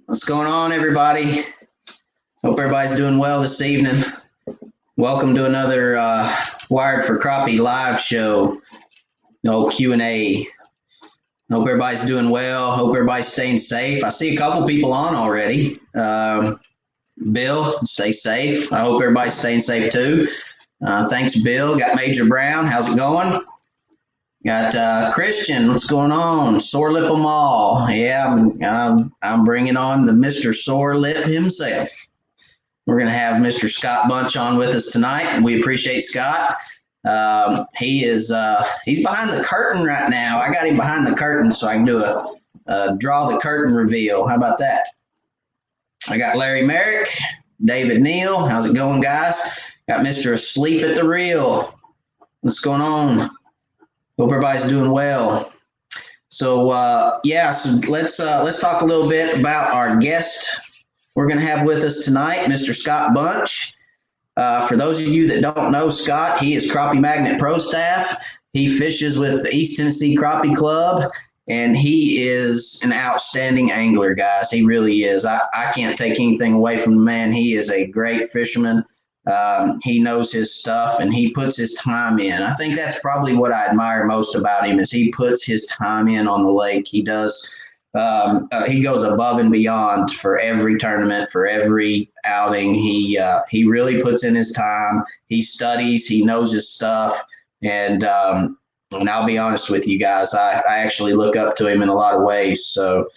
What's going on, everybody? Hope everybody's doing well this evening. Welcome to another Wired for Crappie live show. No Q&A. Hope everybody's doing well. Hope everybody's staying safe. I see a couple people on already. Bill, stay safe. I hope everybody's staying safe too. Thanks, Bill. Got Major Brown. How's it going? Got Christian. What's going on? Sore Lip 'em all. Yeah, I'm bringing on the Mr. Sore Lip himself. We're going to have Mr. Scott Bunch on with us tonight. We appreciate Scott. He's behind the curtain right now. I got him behind the curtain so I can do a draw the curtain reveal. How about that? I got Larry Merrick, David Neal. How's it going, guys? Got Mr. Asleep at the Reel. What's going on? Hope everybody's doing well. So let's talk a little bit about our guest we're going to have with us tonight, Mr. Scott Bunch. For those of you that don't know Scott, he is Crappie Magnet Pro staff. He fishes with the East Tennessee Crappie Club, and he is an outstanding angler, guys. He really is. I can't take anything away from the man. He is a great fisherman. He knows his stuff, and he puts his time in. I think that's probably what I admire most about him is he puts his time in on the lake. He does. He goes above and beyond for every tournament, for every outing. He really puts in his time. He studies. He knows his stuff. And I'll be honest with you guys, I actually look up to him in a lot of ways. So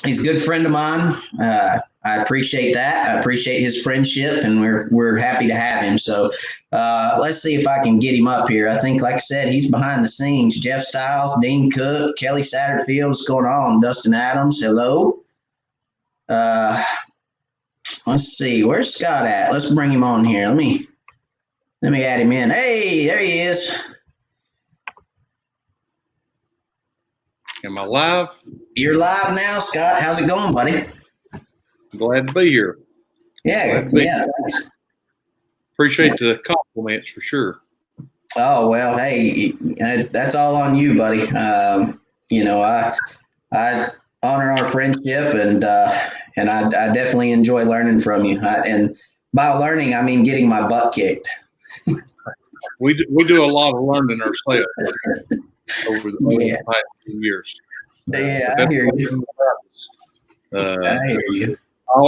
he's a good friend of mine. I appreciate that. I appreciate his friendship, and we're happy to have him. So let's see if I can get him up here. I think, like I said, he's behind the scenes. Jeff Stiles, Dean Cook, Kelly Satterfield. What's going on? Dustin Adams, hello. Let's see. Where's Scott at? Let's bring him on here. Let me add him in. Hey, there he is. Am I live? You're live now, Scott. How's it going, buddy? Glad to be here. Yeah. Thanks. Appreciate the compliments for sure. Oh, well, hey, that's all on you, buddy. I honor our friendship, and I definitely enjoy learning from you. And by learning, I mean getting my butt kicked. We do a lot of learning ourselves over the past few years. Yeah, I hear you. I hear you.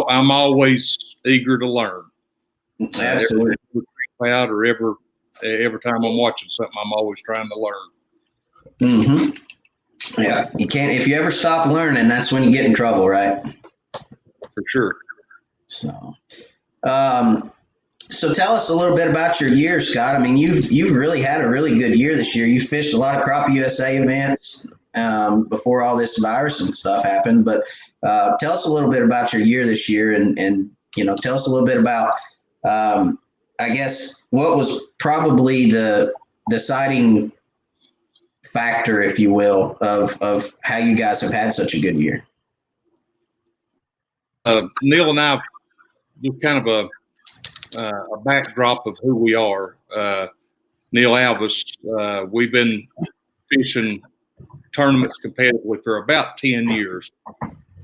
I'm always eager to learn. Absolutely. Out or every time I'm watching something, I'm always trying to learn. Mm-hmm. Yeah, you can't. If you ever stop learning, that's when you get in trouble, right? For sure. So tell us a little bit about your year, Scott. I mean, you've really had a really good year this year. You fished a lot of Crappie USA events before all this virus and stuff happened. But tell us a little bit about your year this year, and tell us a little bit about, I guess, what was probably the deciding factor, if you will, of how you guys have had such a good year. Neil and I do kind of a backdrop of who we are. Neil Alvis, we've been fishing tournaments competitively for about 10 years.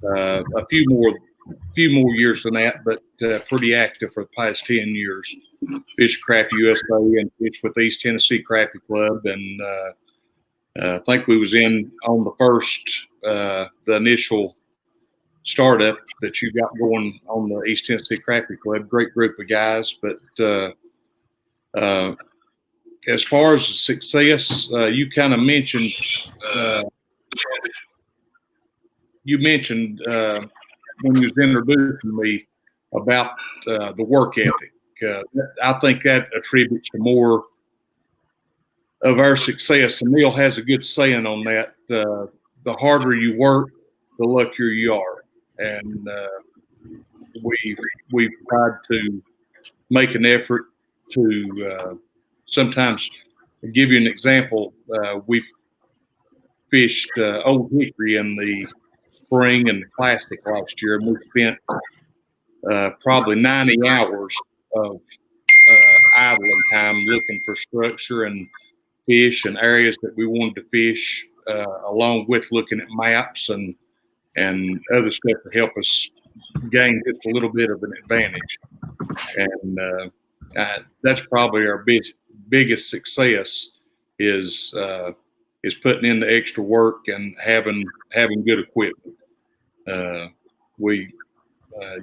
A few more years than that, but pretty active for the past 10 years. Fished Crappie USA and fished with East Tennessee Crappie Club, and I think we was in on the first, the initial startup that you got going on the East Tennessee Crappie Club. Great group of guys, but as far as the success, you kind of mentioned. When you was introducing me about the work ethic. I think that attributes to more of our success. And Neil has a good saying on that. The harder you work, the luckier you are. And we've tried to make an effort to sometimes give you an example. We fished Old Hickory in the spring and the Classic last year, and we spent probably 90 hours of idling time looking for structure and fish and areas that we wanted to fish, along with looking at maps and and other stuff to help us gain just a little bit of an advantage. And that's probably our biggest success is putting in the extra work and having good equipment.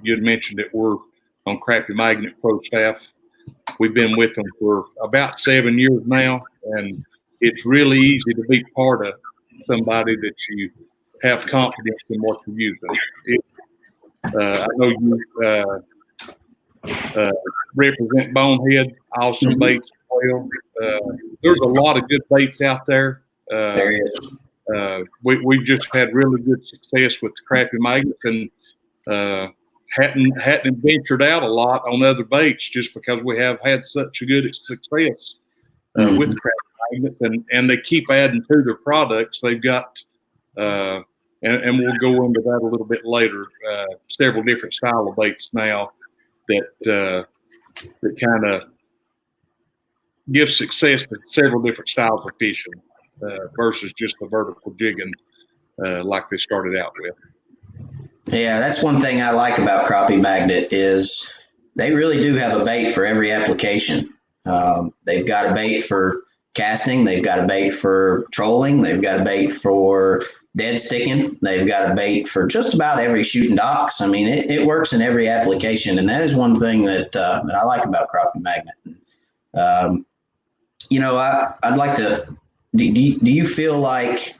You had mentioned that we're on Crappie Magnet Pro staff. We've been with them for about 7 years now, and it's really easy to be part of somebody that you have confidence in what you're using. I know you represent Bonehead, awesome baits as well. There's a lot of good baits out there. There is. We've just had really good success with the Crappie Magnets, and hadn't ventured out a lot on other baits just because we have had such a good success with the Crappie Magnets, and they keep adding to their products. They've got, and we'll go into that a little bit later, several different style of baits now that kind of give success to several different styles of fishing versus just the vertical jigging like they started out with. Yeah, that's one thing I like about Crappie Magnet is they really do have a bait for every application. They've got a bait for casting. They've got a bait for trolling. They've got a bait for dead sticking. They've got a bait for just about every shooting docks. I mean, it works in every application, and that is one thing that I like about Crappie Magnet. I'd like to. Do you feel like?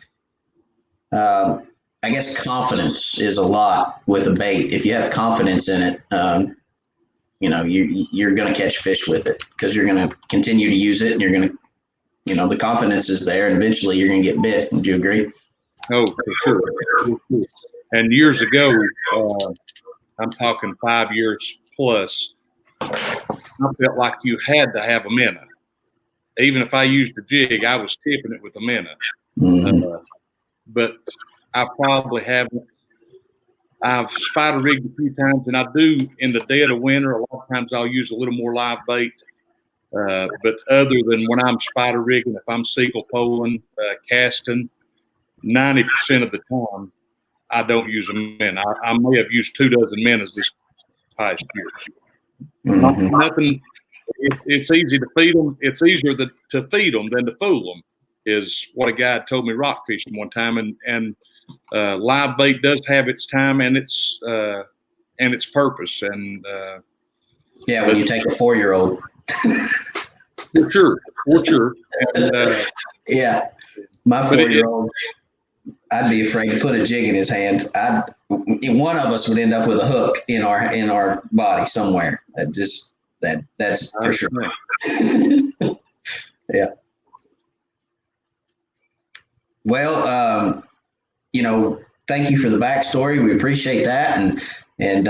I guess confidence is a lot with a bait. If you have confidence in it, you're going to catch fish with it because you're going to continue to use it, and you're going to, the confidence is there, and eventually you're going to get bit. Would you agree? Oh, for sure. And years ago, I'm talking 5 years plus, I felt like you had to have a minnow. Even if I used a jig, I was tipping it with a minnow. But I probably haven't. I've spider rigged a few times, and I do in the dead of winter. A lot of times I'll use a little more live bait. But other than when I'm spider rigging, if I'm seagull poling, casting, 90% of the time I don't use a minnow. I may have used 24 minnows this past year. Nothing. It's easy to feed them. It's easier to feed them than to fool them, is what a guy told me rock fishing one time. And live bait does have its time and its purpose. And when you take a 4-year-old, for sure. And, my 4-year-old, I'd be afraid to put a jig in his hand. One of us would end up with a hook in our body somewhere. That's for sure. Yeah. Well, thank you for the backstory. We appreciate that. And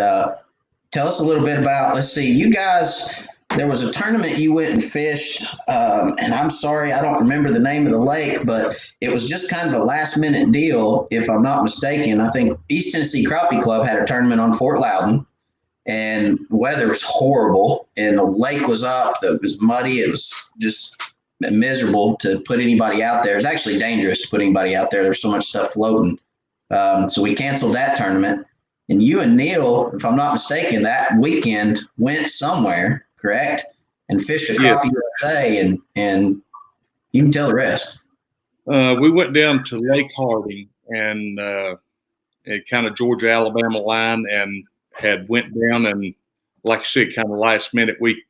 tell us a little bit about, let's see, you guys, there was a tournament you went and fished, and I'm sorry, I don't remember the name of the lake, but it was just kind of a last minute deal, if I'm not mistaken. I think East Tennessee Crappie Club had a tournament on Fort Loudon, and the weather was horrible, and the lake was up, it was muddy, it was just miserable to put anybody out there. It was actually dangerous to put anybody out there. There's so much stuff floating. So we canceled that tournament. And you and Neil, if I'm not mistaken, that weekend went somewhere, correct? And fished a Crappie USA, and you can tell the rest. We went down to Lake Harding and kind of Georgia-Alabama line, and had went down, and like I said, kind of last minute, we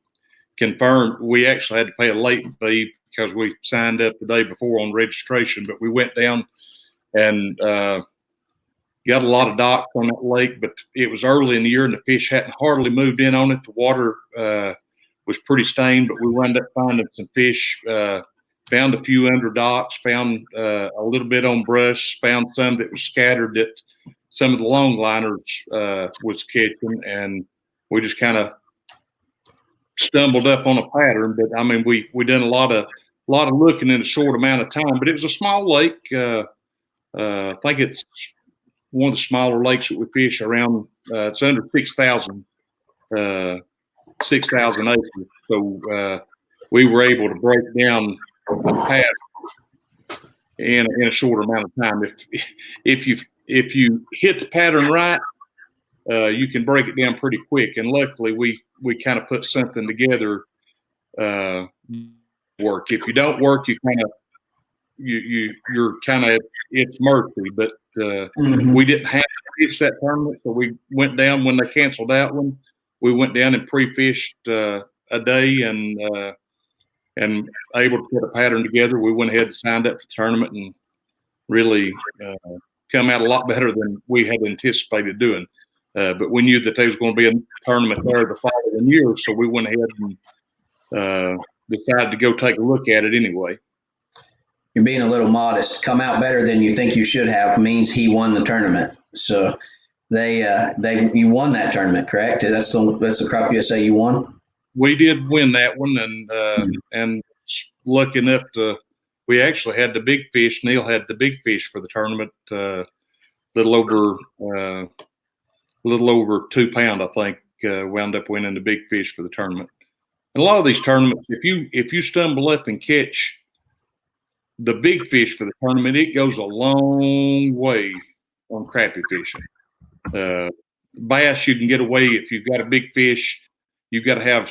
confirmed. We actually had to pay a late fee because we signed up the day before on registration, but we went down and got a lot of docks on that lake, but it was early in the year and the fish hadn't hardly moved in on it. The water was pretty stained, but we wound up finding some fish, found a few under docks, found a little bit on brush, found some that was scattered that some of the longliners was catching, and we just kind of stumbled up on a pattern. But I mean, we done a lot of looking in a short amount of time, but it was a small lake. I think it's one of the smaller lakes that we fish around. It's under 6,000 acres. So we were able to break down a pattern in a short amount of time. If if you hit the pattern right, you can break it down pretty quick. And luckily, we kind of put something together. Work. If you don't work, you're kind of it's mercy. But we didn't have to fish that tournament, so we went down when they canceled that one. We went down and pre-fished a day and able to put a pattern together. We went ahead and signed up for the tournament and really come out a lot better than we had anticipated doing. But we knew that there was going to be a tournament there the following year, so we went ahead and decided to go take a look at it anyway. You're being a little modest. Come out better than you think you should have means he won the tournament. So you won that tournament, correct? That's the Crop USA you won. We did win that one, and lucky enough we actually had the big fish. Neil had the big fish for the tournament, little over 2 pound, I think. Wound up winning the big fish for the tournament. And a lot of these tournaments, if you stumble up and catch the big fish for the tournament, it goes a long way on crappie fishing. Bass, you can get away if you've got a big fish. You've got to have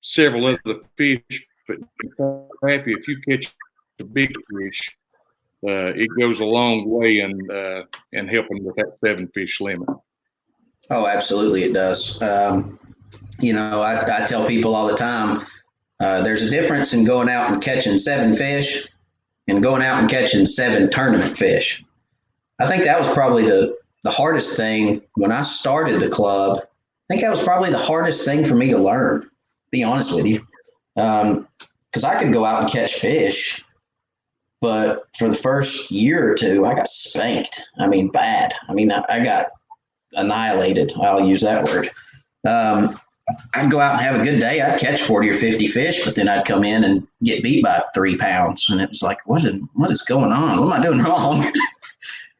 several other fish, but crappie, if you catch a big fish, it goes a long way in helping with that 7 fish limit. Oh, absolutely, it does. I tell people all the time, there's a difference in going out and catching 7 fish and going out and catching 7 tournament fish. I think that was probably the hardest thing when I started the club. I think that was probably the hardest thing for me to learn, to be honest with you. Because I could go out and catch fish, but for the first year or two, I got spanked. I mean, bad. I mean, I got annihilated. I'll use that word. I'd go out and have a good day. I'd catch 40 or 50 fish, but then I'd come in and get beat by 3 pounds. And it was like, what is going on? What am I doing wrong?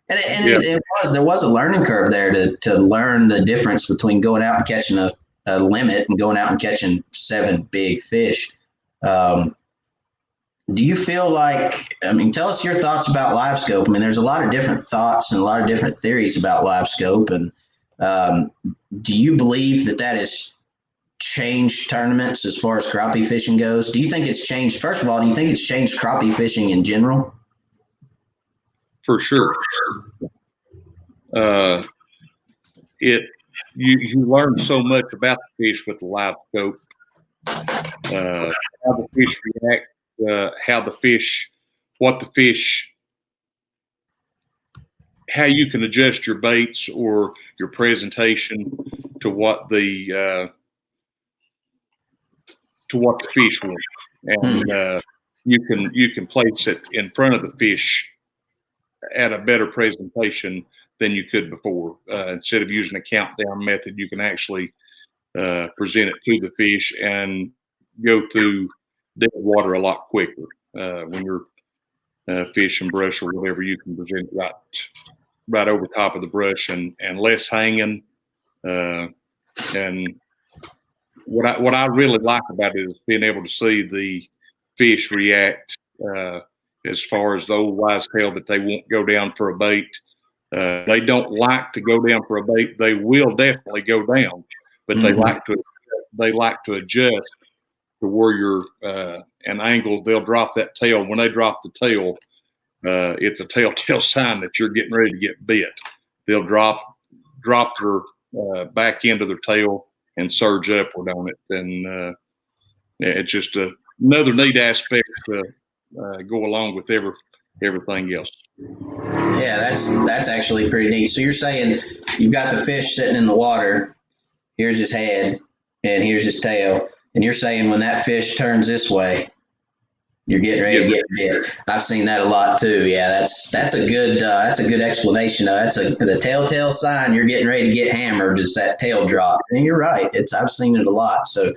There was a learning curve there to learn the difference between going out and catching a limit and going out and catching 7 big fish. Do you feel like, tell us your thoughts about LiveScope. There's a lot of different thoughts and a lot of different theories about LiveScope. And do you believe that has changed tournaments as far as crappie fishing goes? Do you think it's changed? First of all, do you think it's changed crappie fishing in general? For sure. You learn so much about the fish with the LiveScope. How the fish react, how you can adjust your baits or your presentation to what the fish wants, and you can place it in front of the fish at a better presentation than you could before. Instead of using a countdown method, you can actually present it to the fish and go through dead water a lot quicker. When you're fishing brush or whatever, you can present it right over top of the brush and less hanging. And what I really like about it is being able to see the fish react, as far as the old wise tale that they won't go down for a bait. They don't like to go down for a bait. They will definitely go down, but they like to adjust to where you're an angle. They'll drop that tail. When they drop the tail, it's a telltale sign that you're getting ready to get bit. They'll drop their back end of their tail and surge upward on it, and it's just another neat aspect to go along with everything else. Yeah, that's actually pretty neat. So you're saying you've got the fish sitting in the water. Here's his head, and here's his tail. And you're saying when that fish turns this way, you're getting ready to get bit. I've seen that a lot too. Yeah, that's a good explanation. That's the telltale sign you're getting ready to get hammered is that tail drop. And you're right. I've seen it a lot. So,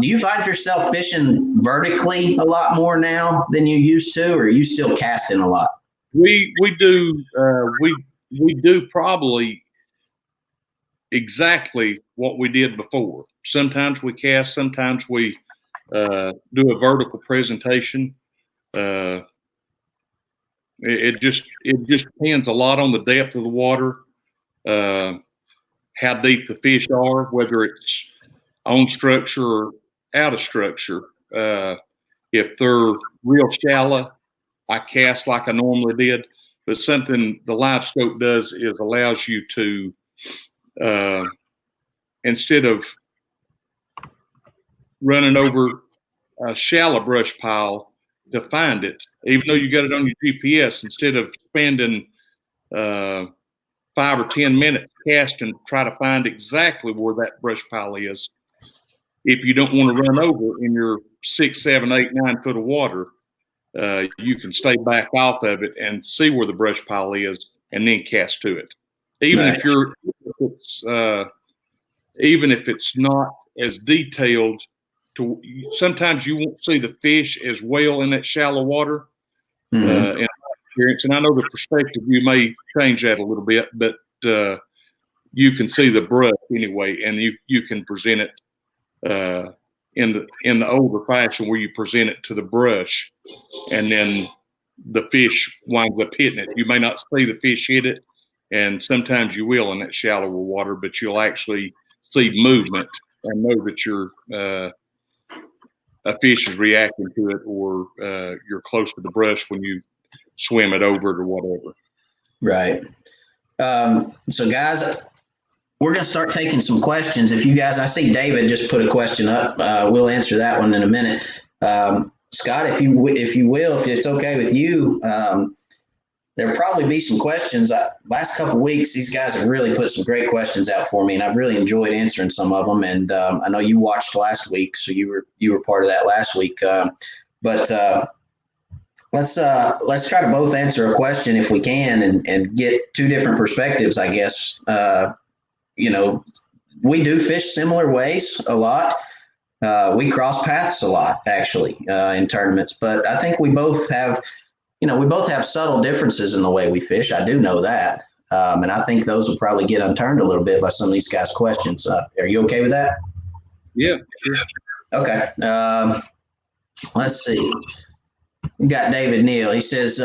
do you find yourself fishing vertically a lot more now than you used to, or are you still casting a lot? We do probably exactly what we did before. Sometimes we cast, sometimes we do a vertical presentation. it just depends a lot on the depth of the water, how deep the fish are, whether it's on structure or out of structure. If they're real shallow, I cast like I normally did. But something the LiveScope does is allows you to, instead of running over a shallow brush pile to find it, even though you got it on your GPS, instead of spending 5 or 10 minutes casting, try to find exactly where that brush pile is. If you don't want to run over in your 6, 7, 8, 9 foot of water, you can stay back off of it and see where the brush pile is, and then cast to it. Even Right. even if it's not as detailed, sometimes you won't see the fish as well in that shallow water. In my experience, and I know the perspective you may change that a little bit, but you can see the brush anyway, and you can present it in the older fashion where you present it to the brush, and then the fish winds up hitting it. You may not see the fish hit it, and sometimes you will in that shallower water, but you'll actually see movement and know that a fish is reacting to it, or you're close to the brush when you swim it over it or whatever. Right. So guys, we're going to start taking some questions. If you guys, I see David just put a question up. We'll answer that one in a minute. Scott, if you will, if it's okay with you, there'll probably be some questions. Last couple of weeks, these guys have really put some great questions out for me, and I've really enjoyed answering some of them. And I know you watched last week, so you were part of that last week. But let's try to both answer a question if we can, and get two different perspectives, I guess. We do fish similar ways a lot. We cross paths a lot, actually, in tournaments. But I think we both have subtle differences in the way we fish. I do know that. And I think those will probably get unturned a little bit by some of these guys' questions. Are you okay with that? Yeah, sure. Okay. Let's see. We got David Neal. He says,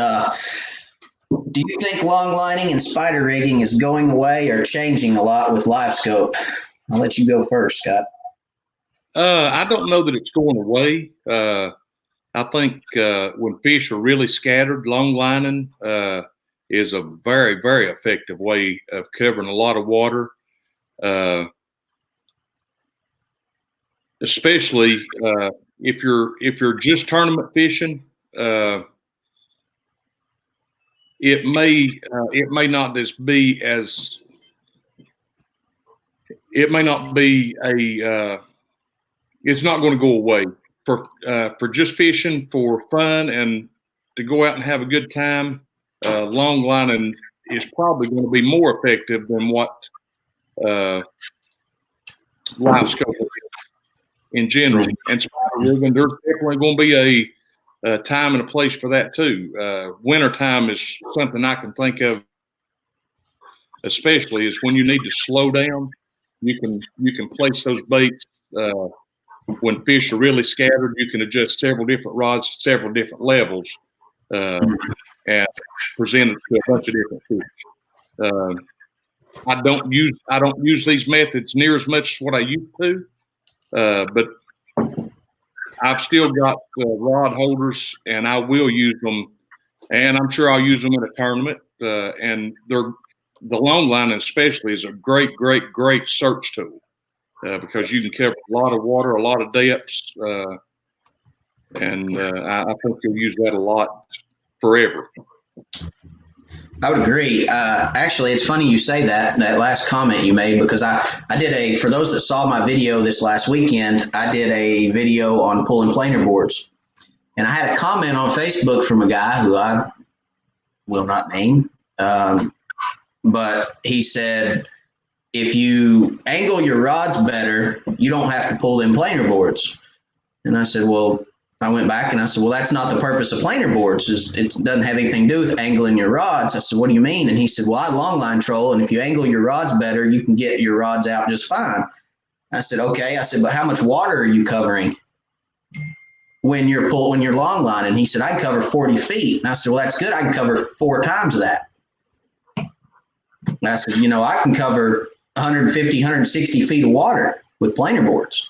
do you think longlining and spider rigging is going away or changing a lot with LiveScope? I'll let you go first, Scott. I don't know that it's going away. I think when fish are really scattered, longlining is a very, very effective way of covering a lot of water, especially if you're just tournament fishing. It may not be it's not going to go away. For just fishing for fun and to go out and have a good time, longlining is probably going to be more effective than what LiveScope is in general. And spider rigging, there's definitely going to be a time and a place for that too. Winter time is something I can think of, especially is when you need to slow down. You can place those baits. When fish are really scattered, you can adjust several different rods, several different levels, and present it to a bunch of different fish. I don't use these methods near as much as what I used to, but I've still got rod holders, and I will use them, and I'm sure I'll use them in a tournament. And the longlining especially is a great search tool. Because you can cover a lot of water, a lot of depths, and I think you'll use that a lot forever. I would agree. Actually, it's funny you say that last comment you made, because I did for those that saw my video this last weekend, I did a video on pulling planer boards. And I had a comment on Facebook from a guy who I will not name, but he said, if you angle your rods better, you don't have to pull in planer boards. And I said, well, I went back and I said, well, that's not the purpose of planer boards. It doesn't have anything to do with angling your rods. I said, what do you mean? And he said, well, I longline troll, and if you angle your rods better, you can get your rods out just fine. I said, okay. I said, but how much water are you covering? when you're long lining? He said, I cover 40 feet. And I said, well, that's good. I can cover 4 times that. And I said, I can cover 150, 160 feet of water with planer boards.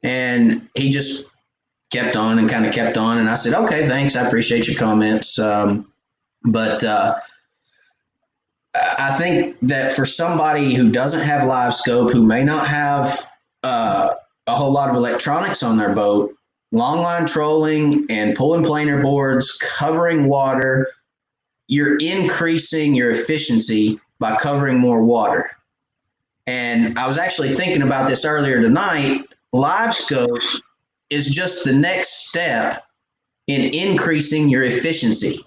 And he just kept on and kind of kept on. And I said, okay, thanks. I appreciate your comments. But I think that for somebody who doesn't have LiveScope, who may not have a whole lot of electronics on their boat, longline trolling and pulling planer boards, covering water, you're increasing your efficiency by covering more water. And I was actually thinking about this earlier tonight. LiveScope is just the next step in increasing your efficiency.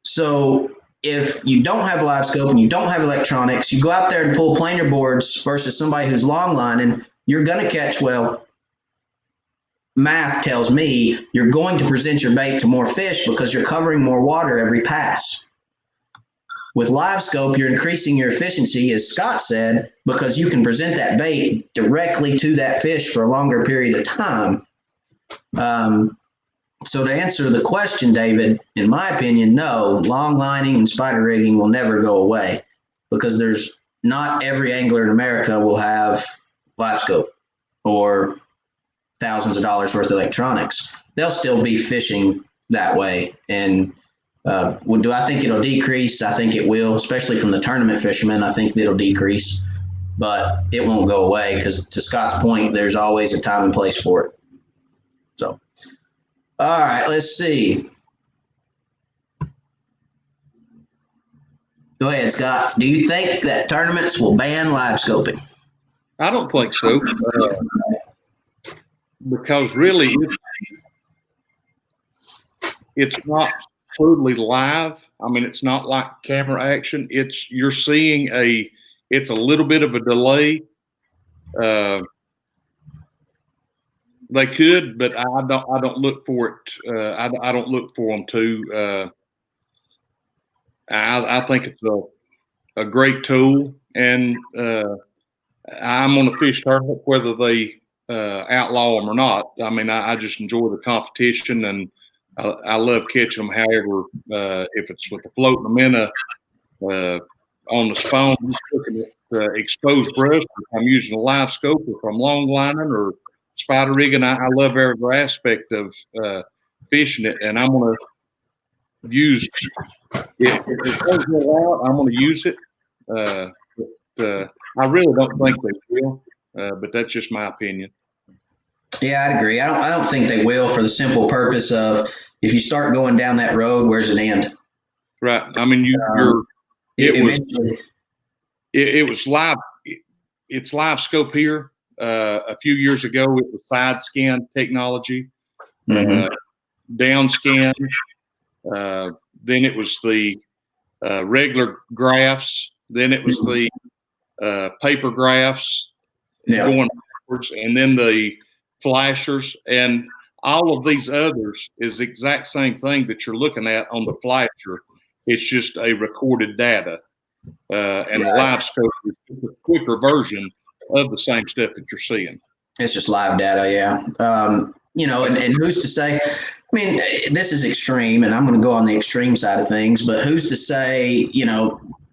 So if you don't have LiveScope and you don't have electronics, you go out there and pull planer boards versus somebody who's longlining, you're going to catch, math tells me you're going to present your bait to more fish because you're covering more water every pass. With LiveScope, you're increasing your efficiency, as Scott said, because you can present that bait directly to that fish for a longer period of time. So to answer the question, David, in my opinion, no, long lining and spider rigging will never go away because there's not every angler in America will have LiveScope or thousands of dollars worth of electronics. They'll still be fishing that way. And do I think it'll decrease? I think it will, especially from the tournament fishermen. I think it'll decrease, but it won't go away because, to Scott's point, there's always a time and place for it. So, all right, let's see. Go ahead, Scott. Do you think that tournaments will ban live scoping? I don't think so, because really it's not totally live. I mean, it's not like camera action. You're seeing it's a little bit of a delay. They could, but I don't look for it. I don't look for them to. I think it's a great tool, and I'm on a fish tournament whether they outlaw them or not. I mean, I just enjoy the competition, and I love catching them. However, if it's with the floating them in on the spawn, just looking at exposed brush, if I'm using a live scope, if I'm long lining or spider rigging, I love every aspect of fishing it, and I'm going to use if it does go out, I'm going to use it. I really don't think they will, but that's just my opinion. Yeah, I'd agree. I don't think they will, for the simple purpose of, if you start going down that road, where's it end? Right. I mean, it was live. It's live scope here. A few years ago, it was side scan technology, down scan. Then it was the regular graphs. Then it was the paper graphs going backwards, and then the flashers, and all of these others is the exact same thing that you're looking at on the flasher. It's just a recorded data, and the live scope is just a quicker version of the same stuff that you're seeing. It's just live data, yeah. And who's to say? I mean, this is extreme, and I'm going to go on the extreme side of things, but who's to say,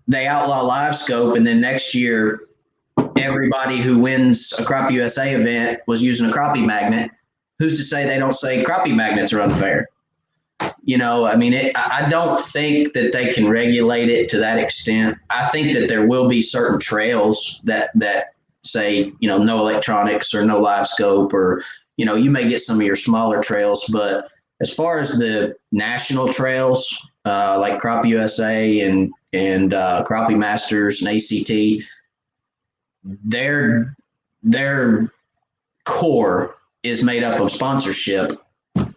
they outlaw live scope, and then next year everybody who wins a Crappie USA event was using a crappie magnet. Who's to say they don't say crappie magnets are unfair? I mean, I don't think that they can regulate it to that extent. I think that there will be certain trails that say, no electronics or no live scope, or, you may get some of your smaller trails. But as far as the national trails, like Crappie USA and Crappie Masters and ACT, their core is made up of sponsorship.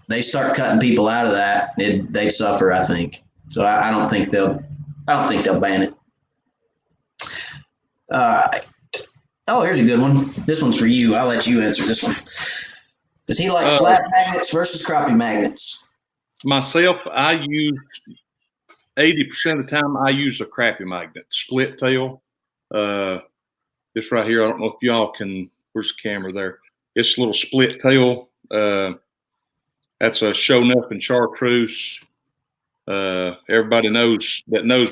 They start cutting people out of that, they suffer, I think. So I don't think they'll ban it. Oh, here's a good one. This one's for you. I'll let you answer this one. Does he like slab magnets versus crappie magnets? Myself, I use 80% of the time I use a crappie magnet, split tail. This right here, I don't know if y'all can, where's the camera there? It's a little split tail That's a show nothing chartreuse. Everybody knows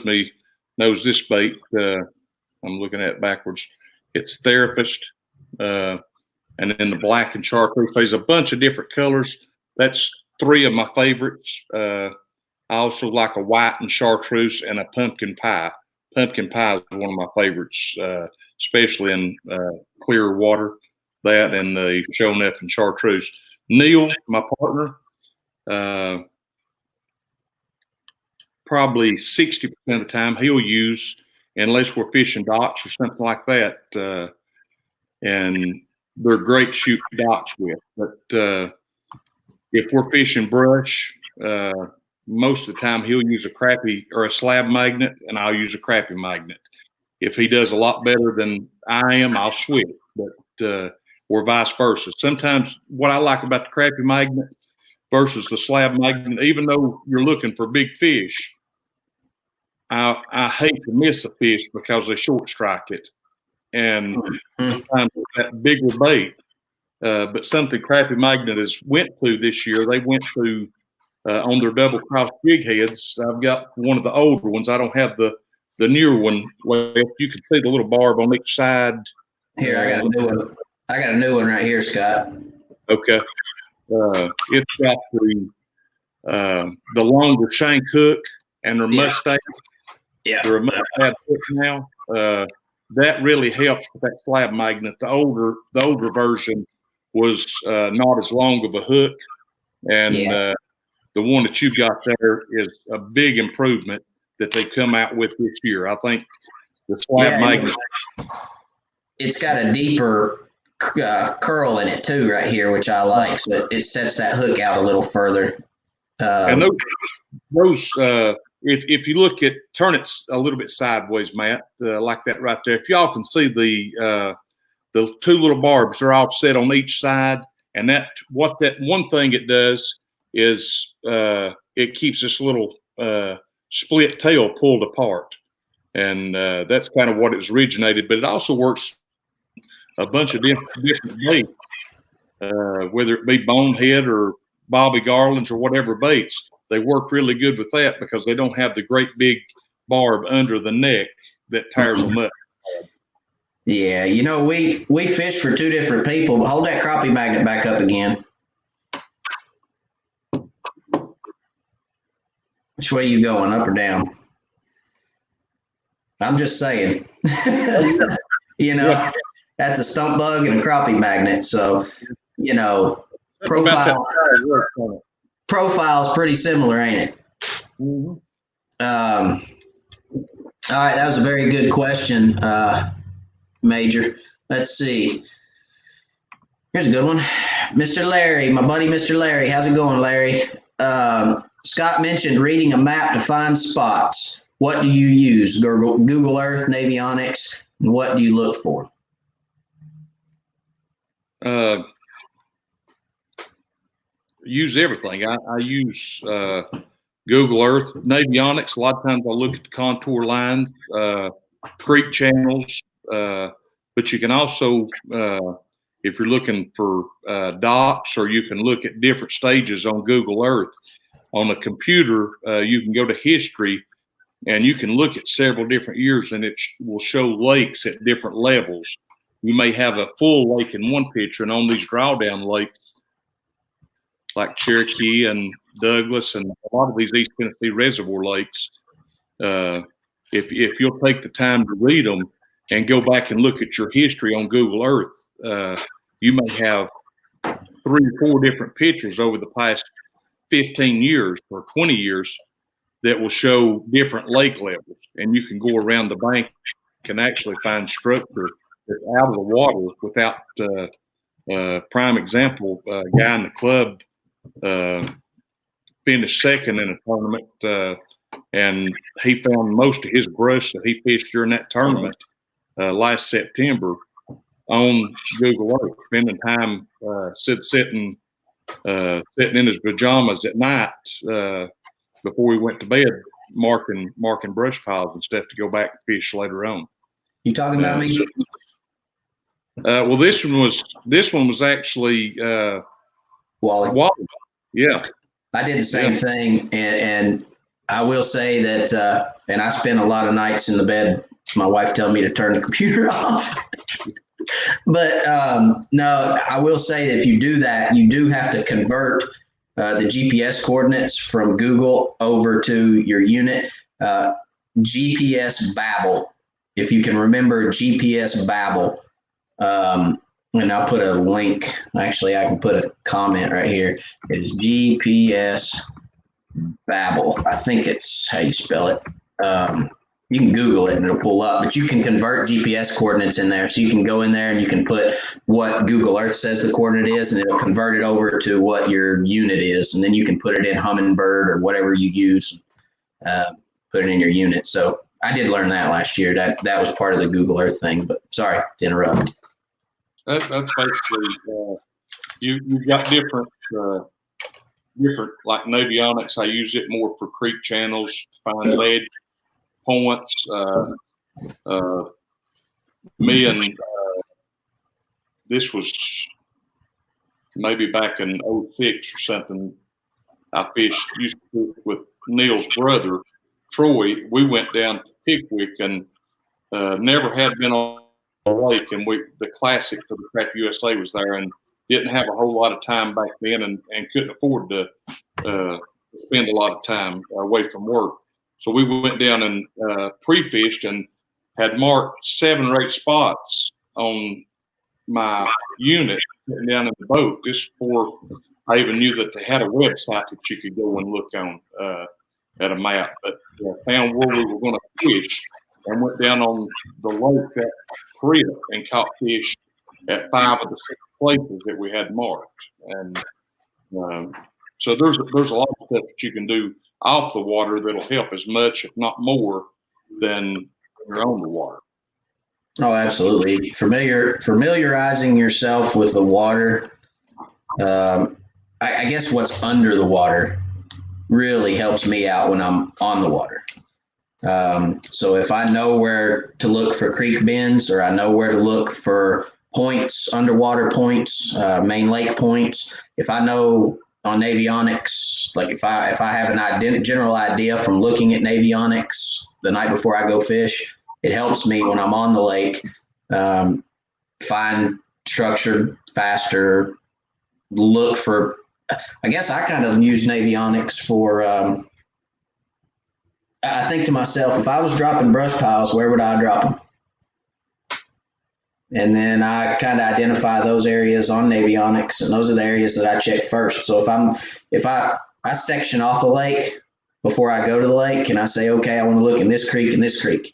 me knows this bait. I'm looking at it backwards. It's Therapist, and then the black and chartreuse. There's a bunch of different colors. That's 3 of my favorites. I also like a white and chartreuse and a pumpkin pie. Pumpkin pie is one of my favorites, especially in clear water. That and the show nothing chartreuse. Neil, my partner, probably 60% of the time he'll use, unless we're fishing docks or something like that, and they're great to shoot docks with. But if we're fishing brush, most of the time he'll use a crappie or a slab magnet, and I'll use a crappie magnet. If he does a lot better than I am, I'll switch, but or vice versa. Sometimes what I like about the crappie magnet versus the slab magnet, even though you're looking for big fish, I hate to miss a fish because they short strike it, and sometimes that bigger bait. But something Crappie Magnet has went to this year, they went to on their double cross jig heads. I've got one of the older ones. I don't have the newer one left. You can see the little barb on each side. Here, I got a new one. I got a new one right here, Scott. Okay. It's got the longer shank hook and their mustache. Yeah. They're a mustache hook now. That really helps with that slab magnet. The older version was not as long of a hook, and the one that you got there is a big improvement that they come out with this year. I think the slab magnet. It's got a deeper curl in it too, right here, which I like. So it sets that hook out a little further. And those if you look at, turn it a little bit sideways, Matt, like that right there. If y'all can see the 2 little barbs, they're all set on each side, and that one thing it does is it keeps this little split tail pulled apart, and that's kind of what it's originated. But it also works a bunch of different baits, whether it be bonehead or Bobby Garland's or whatever baits. They work really good with that because they don't have the great big barb under the neck that tears them up. Yeah, we fish for 2 different people. But hold that crappie magnet back up again. Which way you going, up or down? I'm just saying. That's a stump bug and a crappie magnet. So, profile's pretty similar, ain't it? Mm-hmm. All right, that was a very good question, Major. Let's see. Here's a good one. Mr. Larry, my buddy Mr. Larry. How's it going, Larry? Scott mentioned reading a map to find spots. What do you use? Google Earth, Navionics, and what do you look for? Use everything. I use Google Earth, Navionics. A lot of times I look at the contour lines, creek channels, but you can also, if you're looking for docks, or you can look at different stages on Google Earth. On a computer, you can go to history, and you can look at several different years, and it will show lakes at different levels. You may have a full lake in one picture, and on these drawdown lakes, like Cherokee and Douglas and a lot of these East Tennessee reservoir lakes, if you'll take the time to read them and go back and look at your history on Google Earth, you may have 3 or 4 different pictures over the past 15 years or 20 years that will show different lake levels, and you can go around the bank and actually find structure that's out of the water without prime example, a guy in the club finished second in a tournament, and he found most of his brush that he fished during that tournament last September on Google Earth, spending time sitting in his pajamas at night before he went to bed, marking brush piles and stuff to go back and fish later on. You talking about me? Well, this one was actually Wally. Yeah. I did the same thing, and I will say that, and I spent a lot of nights in the bed. My wife telling me to turn the computer off. But no, I will say that if you do that, you do have to convert the GPS coordinates from Google over to your unit. GPS Babel, if you can remember GPS Babel. And I'll put a link. Actually, I can put a comment right here. It is GPS Babel. I think it's how you spell it. You can Google it and it'll pull up, but you can convert GPS coordinates in there. So you can go in there and you can put what Google Earth says the coordinate is, and it'll convert it over to what your unit is. And then you can put it in Humminbird or whatever you use, put it in your unit. So I did learn that last year. That was part of the Google Earth thing, but sorry to interrupt. That's basically, you've got different like Navionics. I use it more for creek channels, to find ledge points. Me and this was maybe back in 06 or something. I used to fish with Neil's brother, Troy. We went down to Pickwick and never had been on a lake. And the classic for the Crappie USA was there and didn't have a whole lot of time back then and couldn't afford to spend a lot of time away from work. So we went down and pre-fished and had marked 7 or 8 spots on my unit sitting down in the boat just before I even knew that they had a website that you could go and look on at a map. But found where we were going to fish and went down on the lake that trip and caught fish at 5 of the 6 places that we had marked. And so there's a lot of stuff that you can do off the water that'll help as much, if not more, than when you're on the water. Oh, absolutely. Familiarizing yourself with the water. I guess what's under the water really helps me out when I'm on the water. So if I know where to look for creek bends, or I know where to look for points, underwater points, main lake points, if I know on Navionics, like if I have an general idea from looking at Navionics the night before I go fish, it helps me when I'm on the lake find structure faster, look for, I guess I kind of use Navionics for, I think to myself, if I was dropping brush piles, where would I drop them? And then I kind of identify those areas on Navionics, and those are the areas that I check first. So if I section off a lake before I go to the lake, and I say, okay, I want to look in this creek and this creek.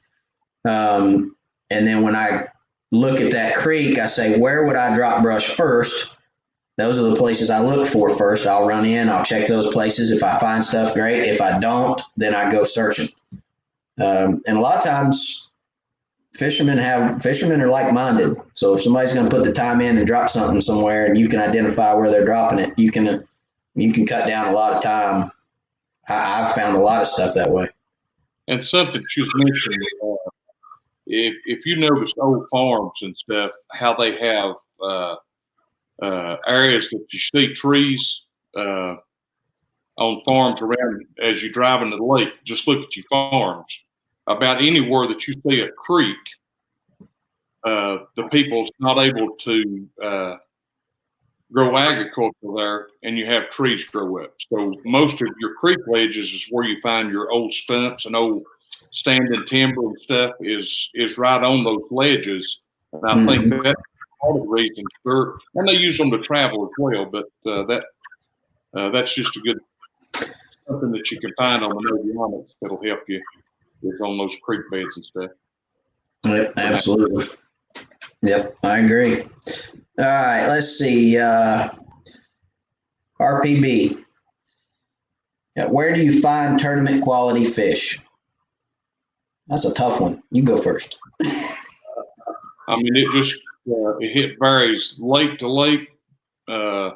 And then when I look at that creek, I say, where would I drop brush first? Those are the places I look for first. I'll run in, I'll check those places. If I find stuff, great. If I don't, then I go searching. And a lot of times, fishermen are like-minded. So if somebody's going to put the time in and drop something somewhere, and you can identify where they're dropping it, you can cut down a lot of time. I've found a lot of stuff that way. And something that you mentioned, if you notice old farms and stuff, how they have areas that you see trees on farms around as you drive into the lake, just look at your farms. About anywhere that you see a creek, the people's not able to grow agriculture there, and you have trees grow up. So most of your creek ledges is where you find your old stumps and old standing timber and stuff is right on those ledges. And I think that's part of the reason and they use them to travel as well, but that's just a good something that you can find on the Navionics that'll help you is on those creek beds and stuff. Yep, absolutely. Yep, I agree. All right, let's see. RPB. Where do you find tournament quality fish? That's a tough one. You go first. I mean, it varies lake to lake. Time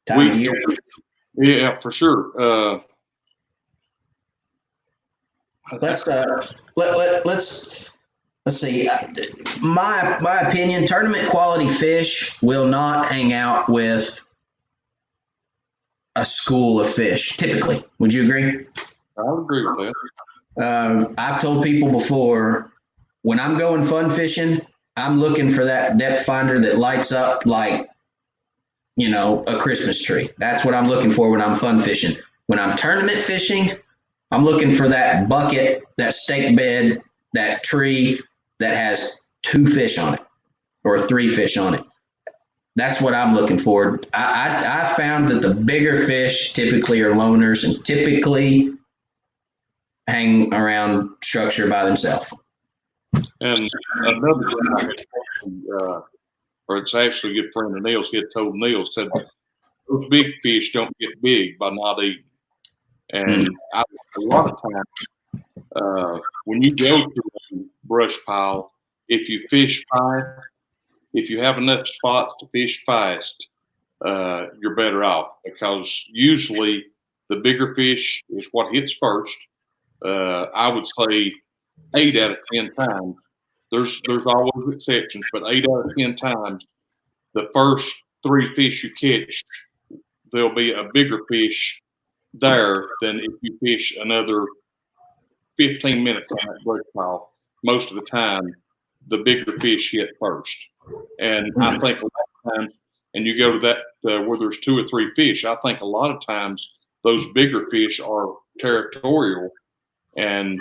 of year. Yeah, for sure. Let's see. My opinion, tournament quality fish will not hang out with a school of fish, typically. Would you agree? I would agree with that. I've told people before, when I'm going fun fishing, I'm looking for that depth finder that lights up like, a Christmas tree. That's what I'm looking for when I'm fun fishing. When I'm tournament fishing, I'm looking for that bucket, that stake bed, that tree that has 2 fish on it or 3 fish on it. That's what I'm looking for. I found that the bigger fish typically are loners and typically hang around structure by themselves. And another guy, or it's actually a good friend of Neil's, he had told Neil, said, those big fish don't get big by not eating. And a lot of times, when you go to a brush pile, if you fish fast, if you have enough spots to fish fast, you're better off, because usually the bigger fish is what hits first. I would say 8 out of 10 times. There's always exceptions, but 8 out of 10 times, the first 3 fish you catch, there'll be a bigger fish there than if you fish another 15 minutes on that brush pile. Most of the time, the bigger fish hit first. And I think a lot of times, and you go to that where there's 2 or 3 fish, I think a lot of times those bigger fish are territorial, and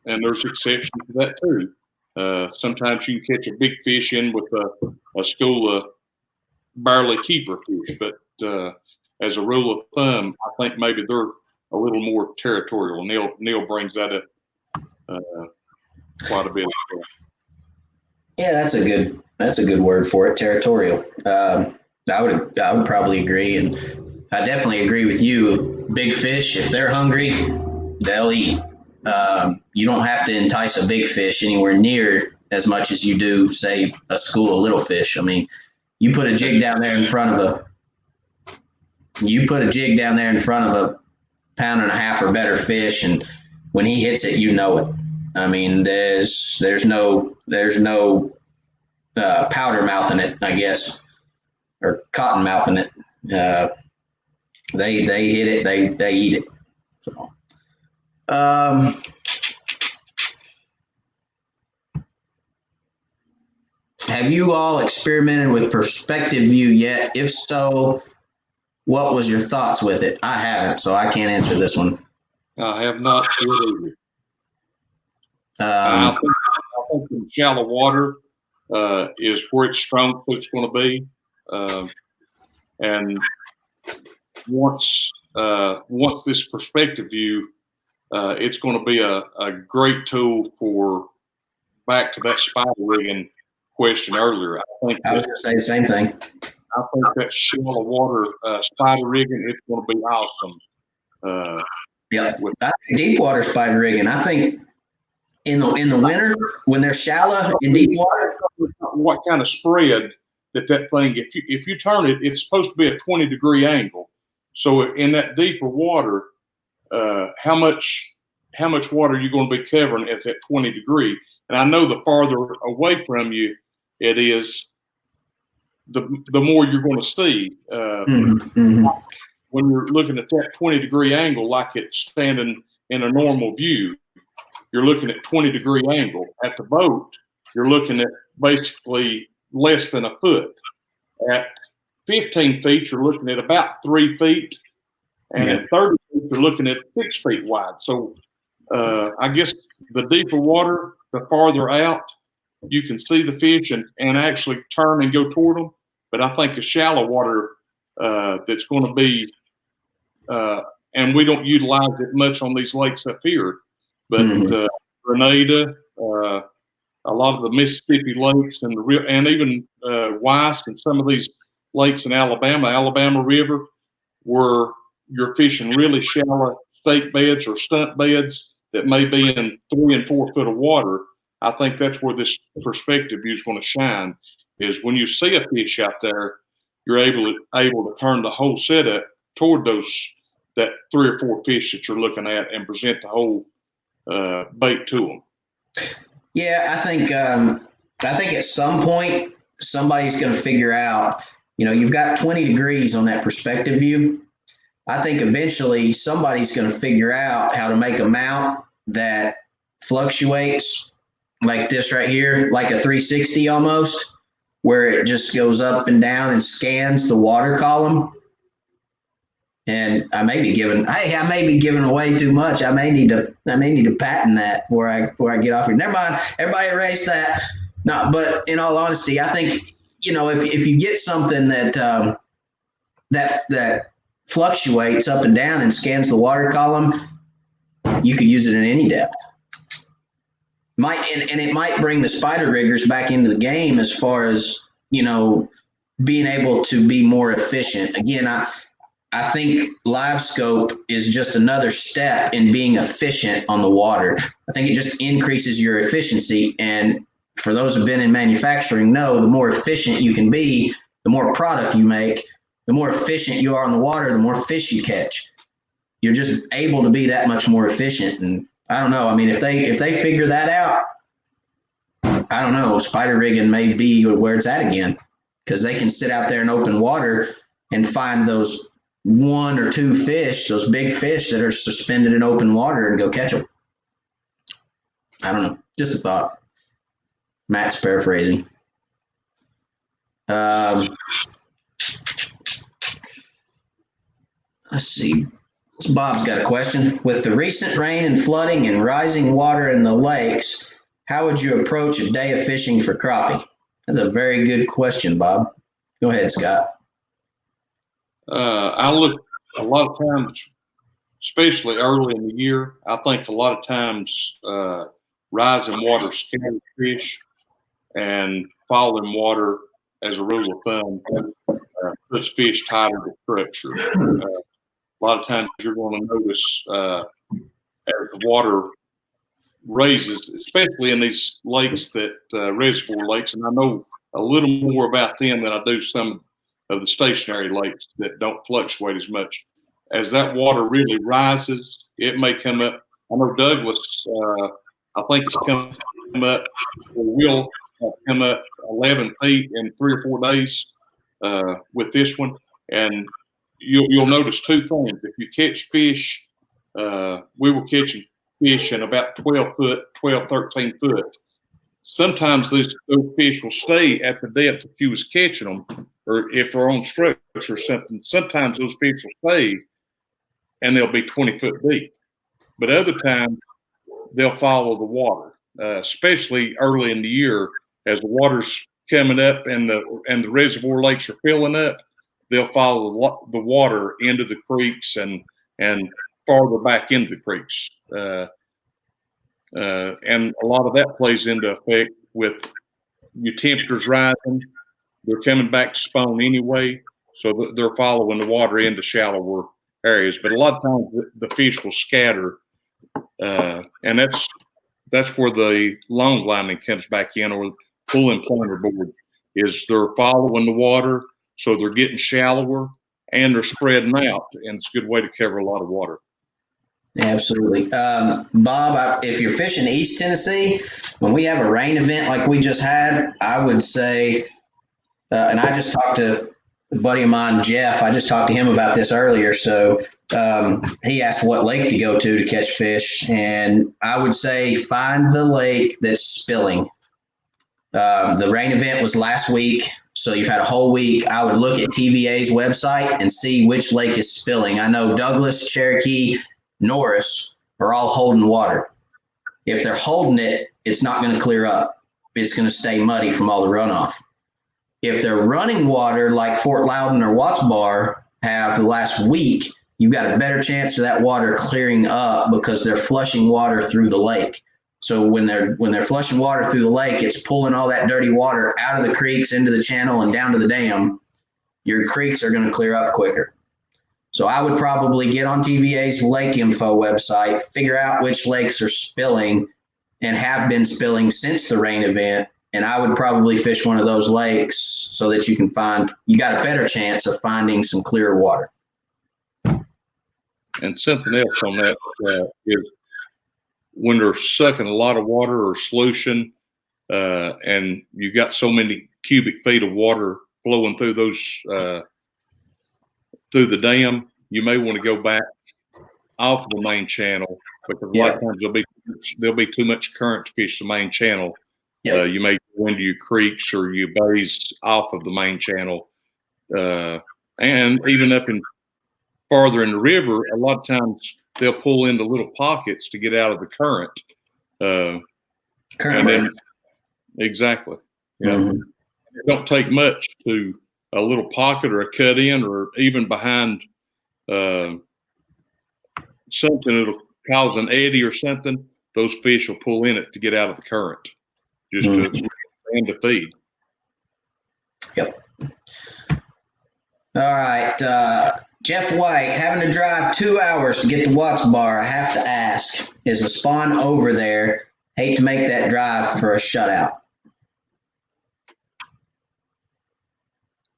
there's exceptions to that too. Sometimes you can catch a big fish in with a school of barely keeper fish, but as a rule of thumb, I think maybe they're a little more territorial. Neil brings that up quite a bit. Yeah, that's a good word for it, territorial. I would probably agree, and I definitely agree with you. Big fish, if they're hungry, they'll eat. You don't have to entice a big fish anywhere near as much as you do, say, a school of little fish. I mean, you put a jig down there in front of a pound and a half or better fish, and when he hits it, you know it. I mean, there's no powder mouth in it, I guess, or cotton mouth in it. They hit it, they eat it. So, have you all experimented with perspective view yet? If so, what was your thoughts with it? I haven't, so I can't answer this one. I have not either. I think in shallow water is where its strong suit's going to be, and once this perspective view, it's going to be a great tool for, back to that spider rigging question earlier. I was going to say the same thing. I think that shallow water spider rigging, it's going to be awesome. Yeah, deep water spider rigging. I think in the winter when they're shallow in deep water, what kind of spread that thing? If you turn it, it's supposed to be a 20-degree angle. So in that deeper water, how much water are you going to be covering at that 20 degree? And I know the farther away from you it is, the more you're going to see. When you're looking at that 20-degree angle, like it's standing in a normal view, you're looking at 20-degree angle. At the boat, you're looking at basically less than a foot. At 15 feet, you're looking at about 3 feet. And at 30 feet, you're looking at 6 feet wide. So I guess the deeper water, the farther out, you can see the fish and actually turn and go toward them. But I think the shallow water that's going to be, and we don't utilize it much on these lakes up here, but Grenada, a lot of the Mississippi lakes and even Weiss and some of these lakes in Alabama River, where you're fishing really shallow stake beds or stunt beds that may be in 3 and 4 foot of water. I think that's where this perspective view is going to shine, is when you see a fish out there, you're able to turn the whole setup toward that 3 or 4 fish that you're looking at and present the whole bait to them. Yeah, I think at some point somebody's going to figure out, you've got 20 degrees on that perspective view. I think eventually somebody's going to figure out how to make a mount that fluctuates like this right here, like a 360 almost, where it just goes up and down and scans the water column. And I may be giving away too much. I may need to patent that before I get off here. Never mind. Everybody erase that. No, but in all honesty, I think, if you get something that that fluctuates up and down and scans the water column, you could use it in any depth. It might bring the spider riggers back into the game as far as, being able to be more efficient. Again, I think LiveScope is just another step in being efficient on the water. I think it just increases your efficiency. And for those who've been in manufacturing know, the more efficient you can be, the more product you make, the more efficient you are on the water, the more fish you catch. You're just able to be that much more efficient. And I don't know. I mean, if they figure that out, I don't know, spider rigging may be where it's at again, because they can sit out there in open water and find those one or two fish, those big fish that are suspended in open water, and go catch them. I don't know. Just a thought. Matt's paraphrasing. Let's see. Bob's got a question. With the recent rain and flooding and rising water in the lakes, how would you approach a day of fishing for crappie? That's a very good question, Bob. Go ahead, Scott. I look a lot of times, especially early in the year, I think a lot of times rising water scares fish, and falling water, as a rule of thumb, puts fish tighter to structure. A lot of times you're going to notice as the water raises, especially in these lakes that reservoir lakes, and I know a little more about them than I do some of the stationary lakes that don't fluctuate as much. As that water really rises, it may come up. I know Douglas, I think it's come up, or will come up 11 feet in 3 or 4 days with this one. And you'll notice two things. If you catch fish, we were catching fish in about 12, 13 foot. Sometimes those fish will stay at the depth that you was catching them, or if they're on stretch or something. Sometimes those fish will stay and they'll be 20 foot deep. But other times they'll follow the water, especially early in the year as the water's coming up and the reservoir lakes are filling up. They'll follow the water into the creeks and farther back into the creeks. And a lot of that plays into effect with your temperatures rising. They're coming back to spawn anyway, so they're following the water into shallower areas. But a lot of times the fish will scatter, and that's where the longlining comes back in, or pulling pointer board, is they're following the water, so they're getting shallower and they're spreading out, and it's a good way to cover a lot of water. Absolutely. Bob, if you're fishing East Tennessee, when we have a rain event like we just had, I would say, and I just talked to a buddy of mine, Jeff, I just talked to him about this earlier. So he asked what lake to go to catch fish. And I would say find the lake that's spilling. The rain event was last week, so you've had a whole week. I would look at TVA's website and see which lake is spilling. I know Douglas, Cherokee, Norris are all holding water. If they're holding it, it's not going to clear up. It's going to stay muddy from all the runoff. If they're running water like Fort Loudon or Watts Bar have the last week, you've got a better chance of that water clearing up because they're flushing water through the lake. So when they're flushing water through the lake, it's pulling all that dirty water out of the creeks into the channel and down to the dam. Your creeks are going to clear up quicker. So I would probably get on TVA's lake info website, figure out which lakes are spilling and have been spilling since the rain event. And I would probably fish one of those lakes so that you got a better chance of finding some clear water. And something else on that is when they're sucking a lot of water or solution, and you got so many cubic feet of water flowing through those, through the dam, you may want to go back off the main channel, because a lot of times there'll be too much current to fish the main channel. You may go into your creeks or your bays off of the main channel, and even up in farther in the river. A lot of times they'll pull into little pockets to get out of the current. And then, exactly. Yeah. Mm-hmm. It don't take much to a little pocket or a cut in, or even behind something that'll cause an eddy or something. Those fish will pull in it to get out of the current, just to feed. Yep. All right. Jeff White, having to drive 2 hours to get to Watts Bar. I have to ask, is the spawn over there? Hate to make that drive for a shutout.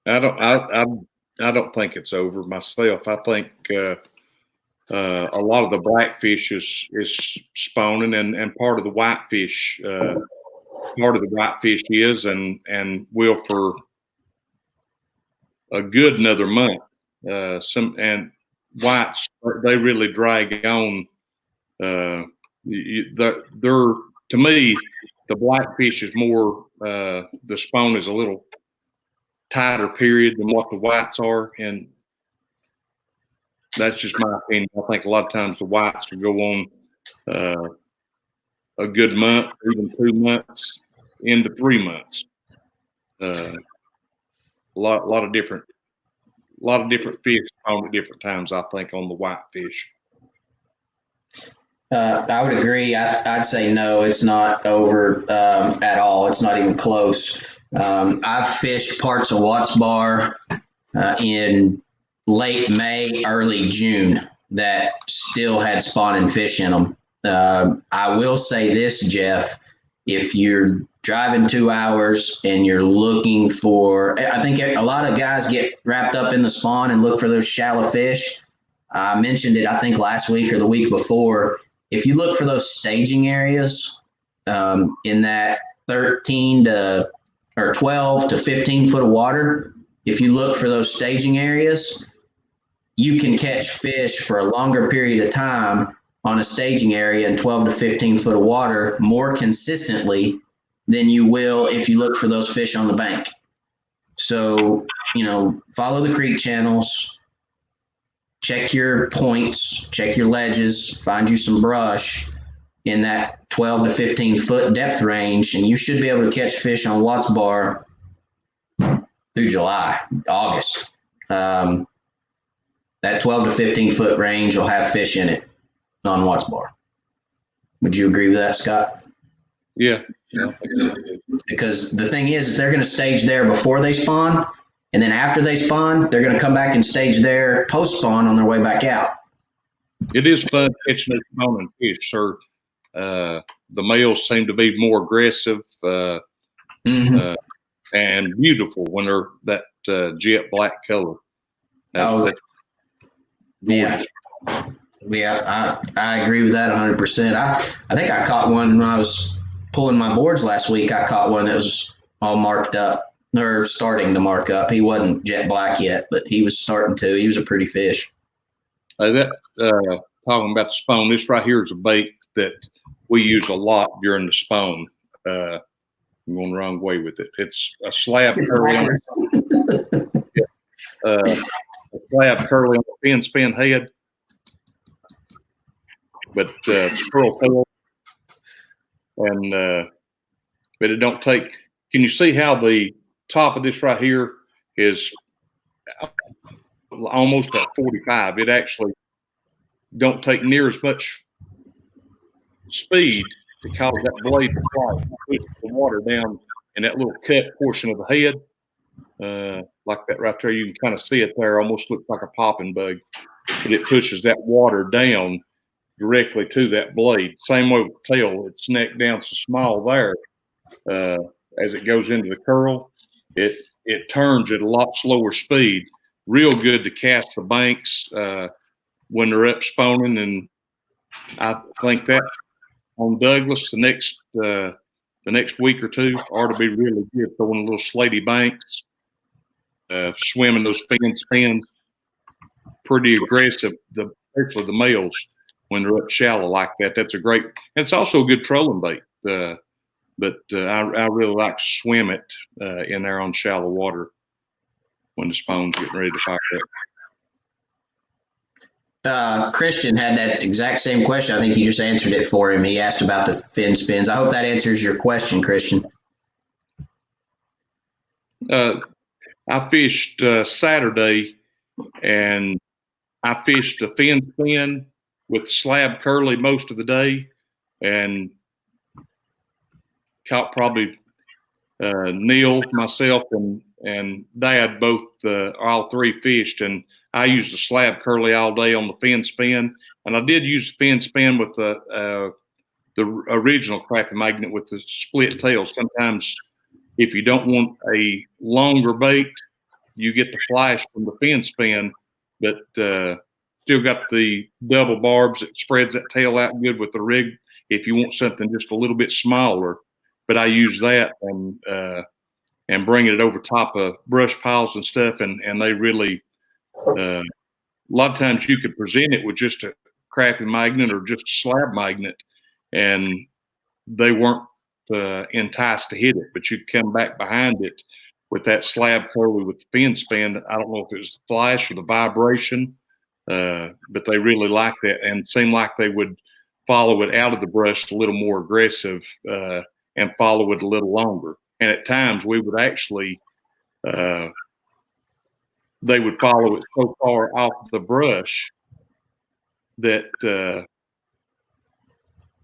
I don't think it's over myself. I think a lot of the blackfish is spawning, and part of the whitefish is and will for a good another month. And whites, they really drag on. They're to me, the blackfish is more, the spawn is a little tighter period than what the whites are, and that's just my opinion. I think a lot of times the whites will go on a good month, even 2 months, into 3 months. A lot of different fish spawn at different times, I think, on the whitefish. I would agree. I'd say no, it's not over at all. It's not even close. I've fished parts of Watts Bar in late May, early June that still had spawning fish in them. I will say this, Jeff, if you're driving 2 hours and you're looking for, I think a lot of guys get wrapped up in the spawn and look for those shallow fish. I mentioned it, I think, last week or the week before. If you look for those staging areas in that 12 to 15 foot of water, if you look for those staging areas, you can catch fish for a longer period of time on a staging area in 12 to 15 foot of water more consistently than you will if you look for those fish on the bank. So, follow the creek channels, check your points, check your ledges, find you some brush in that 12 to 15 foot depth range, and you should be able to catch fish on Watts Bar through July, August. That 12 to 15 foot range will have fish in it on Watts Bar. Would you agree with that, Scott? Yeah. Because the thing is they're going to stage there before they spawn, and then after they spawn, they're going to come back and stage there post-spawn on their way back out. It is fun catching those spawning fish, sir. The males seem to be more aggressive and beautiful when they're that jet black color. Yeah, I agree with that 100%. I think I caught one when I was pulling my boards last week. I caught one that was all marked up, or starting to mark up. He wasn't jet black yet, but he was starting to. He was a pretty fish. Talking about the spawn, this right here is a bait that we use a lot during the spawn. I'm going the wrong way with it. It's a slab curly on a slab curly on a spin head, but squirrel tail, and but it don't take. Can you see how the top of this right here is almost at 45? It actually don't take near as much speed to cause that blade to fly, push the water down in that little cut portion of the head, like that right there. You can kind of see it there, almost looks like a popping bug, but it pushes that water down directly to that blade. Same way with the tail, it's neck down so small there. As it goes into the curl, it turns at a lot slower speed. Real good to cast the banks when they're up spawning, and I think that on Douglas the next week or two ought to be really good, throwing little slaty banks, swimming those spins. pretty aggressive, especially the males when they're up shallow like that. That's a great. It's also a good trolling bait. But I really like to swim it in there on shallow water when the spawn's getting ready to fire up. Christian had that exact same question. I think you just answered it for him. He asked about the fin spins. I hope that answers your question, Christian. I fished Saturday, and I fished a fin spin with slab curly most of the day, and caught probably Neil, myself, and Dad both all three fished, and I used the slab curly all day on the fin spin, and I did use the fin spin with the original crappie magnet with the split tail. Sometimes, if you don't want a longer bait, you get the flash from the fin spin, but still got the double barbs that spreads that tail out good with the rig. If you want something just a little bit smaller, but I use that and bringing it over top of brush piles and stuff, and they really a lot of times you could present it with just a crappie magnet or just a slab magnet, and they weren't enticed to hit it, but you'd come back behind it with that slab curly with the fin spin. I don't know if it was the flash or the vibration, but they really liked that and seemed like they would follow it out of the brush a little more aggressive and follow it a little longer. And at times we would actually, they would follow it so far off the brush that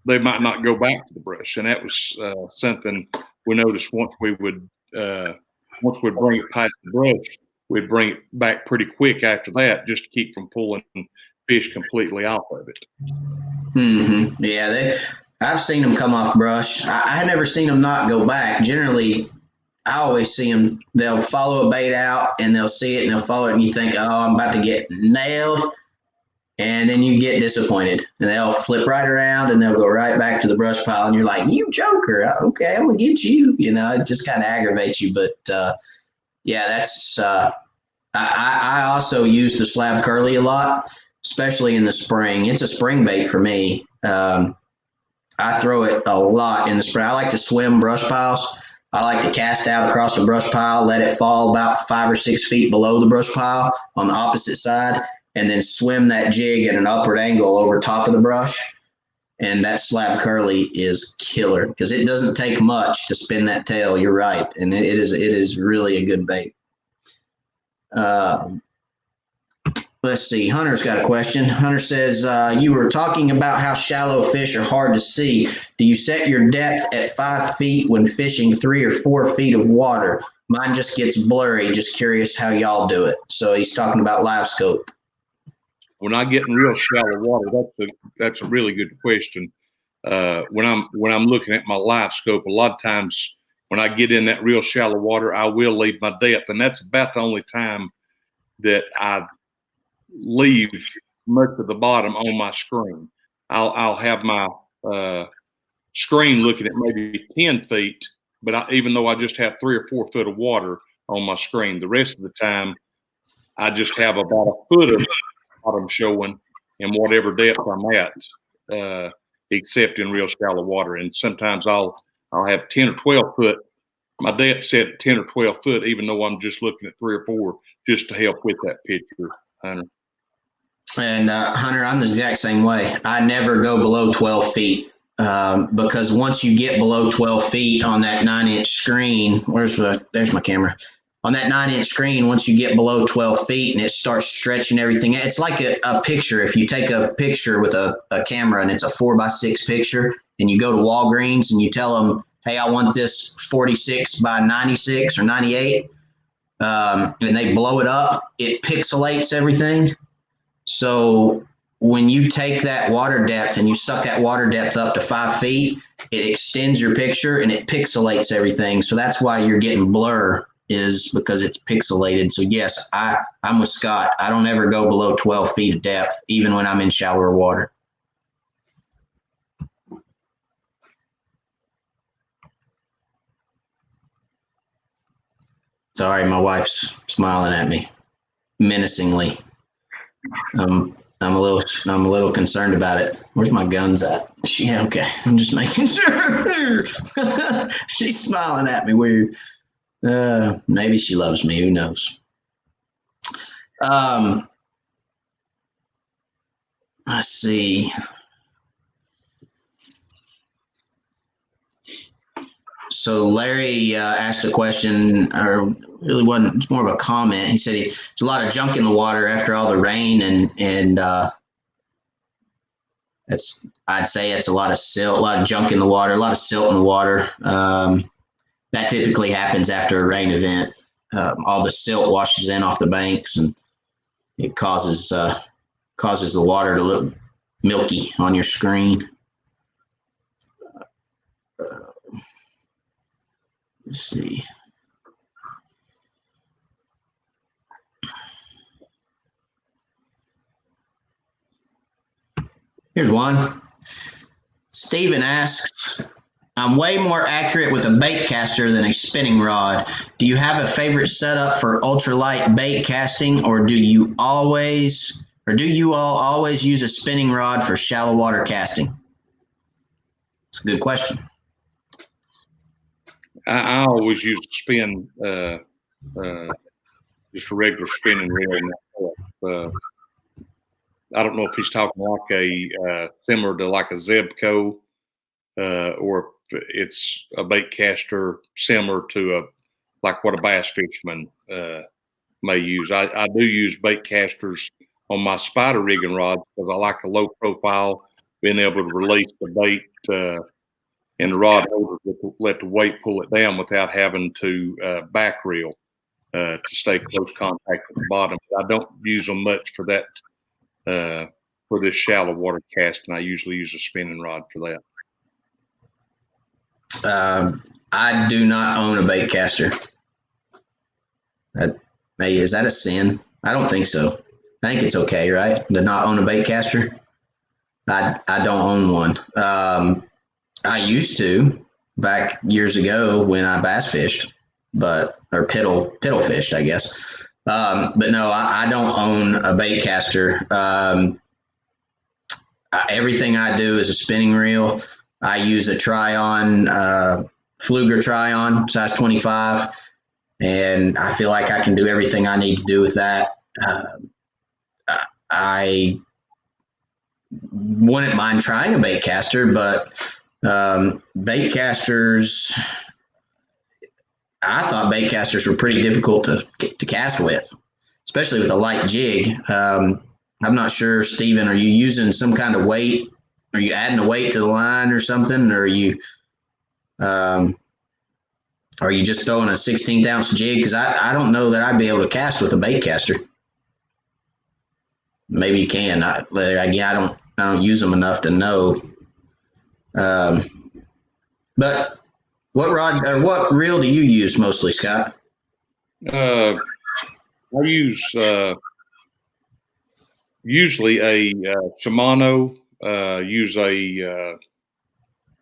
they might not go back to the brush. And that was something we noticed once we'd bring it past the brush, we'd bring it back pretty quick after that just to keep from pulling fish completely off of it. Mm-hmm. Yeah, I've seen them come off brush. I had never seen them not go back. Generally, I always see them, they'll follow a bait out and they'll see it and they'll follow it and you think, oh, I'm about to get nailed. And then you get disappointed and they'll flip right around and they'll go right back to the brush pile. And you're like, you joker. Okay, I'm going to get you. You know, it just kind of aggravates you. But yeah, that's, I also use the slab curly a lot, especially in the spring. It's a spring bait for me. I throw it a lot in the spring. I like to swim brush piles. I like to cast out across the brush pile, let it fall about 5 or 6 feet below the brush pile on the opposite side, and then swim that jig at an upward angle over top of the brush. And that slab curly is killer because it doesn't take much to spin that tail. You're right. And it is really a good bait. Let's see. Hunter's got a question. Hunter says, you were talking about how shallow fish are hard to see. Do you set your depth at 5 feet when fishing 3 or 4 feet of water? Mine just gets blurry. Just curious how y'all do it. So he's talking about LiveScope. When I get in real shallow water, that's a really good question. When I'm looking at my LiveScope, a lot of times when I get in that real shallow water, I will leave my depth, and that's about the only time that I leave much of the bottom on my screen. I'll have my screen looking at maybe 10 feet, but even though I just have 3 or 4 foot of water on my screen, the rest of the time I just have about a foot of bottom showing in whatever depth I'm at, except in real shallow water. And sometimes I'll have 10 or 12 foot. My depth set at 10 or 12 foot, even though I'm just looking at 3 or 4, just to help with that picture, Hunter. And Hunter, I'm the exact same way. I never go below 12 feet because once you get below 12 feet on that 9-inch screen, there's my camera. On that 9-inch screen, once you get below 12 feet and it starts stretching everything, it's like a picture. If you take a picture with a camera and it's a 4x6 picture and you go to Walgreens and you tell them, hey, I want this 46 by 96 or 98, and they blow it up, it pixelates everything. So when you take that water depth and you suck that water depth up to 5 feet, it extends your picture and it pixelates everything. So that's why you're getting blur, is because it's pixelated. So yes, I'm with Scott. I don't ever go below 12 feet of depth, even when I'm in shallower water. Sorry, my wife's smiling at me menacingly. I'm a little concerned about it. Where's my guns at? Yeah, okay. I'm just making sure. She's smiling at me weird. Maybe she loves me. Who knows? Let's see. So Larry asked a question, or really wasn't. It's more of a comment. He said there's a lot of junk in the water after all the rain, and I'd say it's a lot of silt, a lot of junk in the water, a lot of silt in the water. That typically happens after a rain event. All the silt washes in off the banks, and it causes the water to look milky on your screen. Let's see. Here's one. Steven asks, I'm way more accurate with a bait caster than a spinning rod. Do you have a favorite setup for ultralight bait casting, or do you all always use a spinning rod for shallow water casting? It's a good question. I always use a spin, just a regular spinning reel. I don't know if he's talking like similar to like a Zebco, or if it's a bait caster similar to like what a bass fisherman may use. I do use bait casters on my spider rigging rods because I like a low profile, being able to release the bait and the rod holder, let the weight pull it down without having to back reel to stay close contact with the bottom. I don't use them much for that. For this shallow water casting, I usually use a spinning rod for that. I do not own a bait caster. Is that a sin? I don't think so. I think it's okay, right? To not own a bait caster. I don't own one. I used to back years ago when I bass fished, or piddle fished, I guess. But no, I don't own a bait caster. Everything I do is a spinning reel. I use a Tryon, Fluger Tryon, size 25, and I feel like I can do everything I need to do with that. I wouldn't mind trying a bait caster, but bait casters, I thought bait casters were pretty difficult to cast with, especially with a light jig. I'm not sure, Steven, are you using some kind of weight? Are you adding a weight to the line or something? Or are you just throwing a 16th ounce jig? Because I don't know that I'd be able to cast with a bait caster. Maybe you can. I don't use them enough to know. But what rod or what reel do you use mostly, Scott? I use usually a Shimano. Use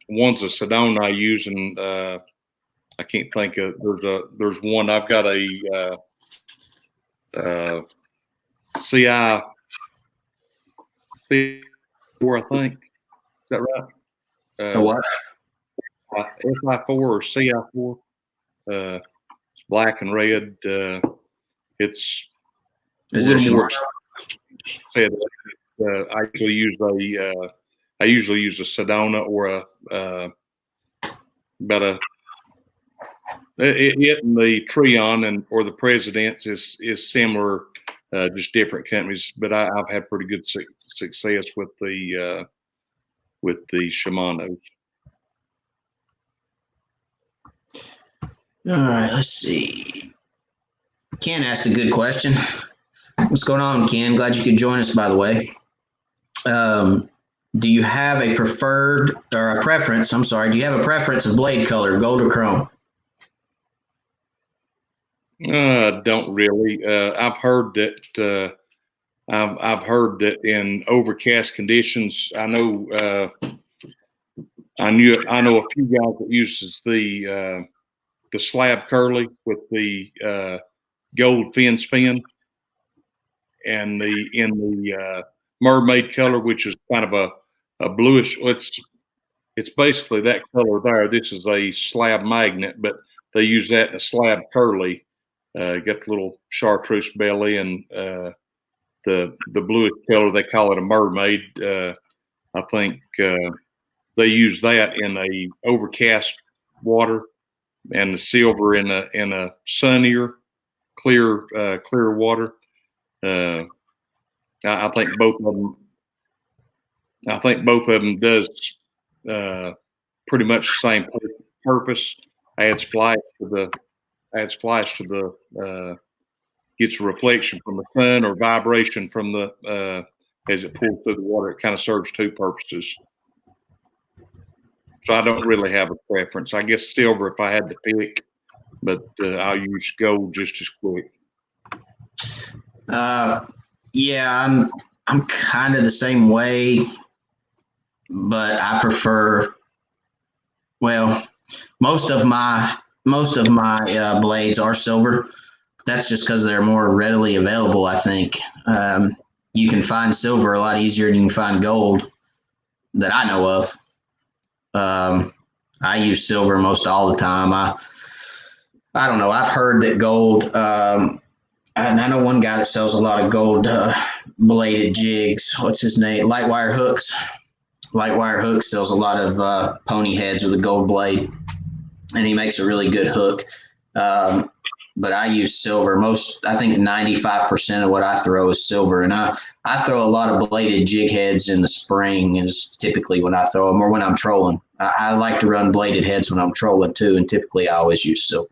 one's a Sedona I use, and I can't think of. There's one. I've got a CI 4, I think. Is that right? A what? FI4 or CI4. It's black and red. It's Is a it little more. I usually use a Sedona or it and the Treon or the Presidents is similar, just different companies. But I've had pretty good success with the Shimanos. All right, let's see. Ken asked a good question. What's going on, Ken? Glad you could join us, by the way. Do you have a preference? I'm sorry. Do you have a preference of blade color, gold or chrome? Don't really. I've heard that. I've heard that in overcast conditions. I know a few guys that uses the slab curly with the gold fin spin, and in the mermaid color, which is kind of a bluish. It's basically that color there. This is a slab magnet, but they use that in a slab curly. Got the little chartreuse belly and the bluish color. They call it a mermaid. I think they use that in a overcast water, and the silver in a sunnier, clear water. I think both of them. I think both of them does pretty much the same purpose. Adds flash to the gets a reflection from the sun or vibration from the as it pulls through the water. It kind of serves two purposes. So I don't really have a preference. I guess silver if I had to pick, but I'll use gold just as quick. Yeah, I'm kind of the same way, but I prefer. Well, most of my blades are silver. That's just because they're more readily available. I think you can find silver a lot easier than you can find gold that I know of. I use silver most all the time. I don't know. I've heard that gold. I know one guy that sells a lot of gold bladed jigs. What's his name? Lightwire Hooks. Lightwire Hooks sells a lot of pony heads with a gold blade, and he makes a really good hook. But I use silver. I think 95% of what I throw is silver, and I throw a lot of bladed jig heads in the spring, is typically when I throw them, or when I'm trolling. I like to run bladed heads when I'm trolling too, and typically I always use silver.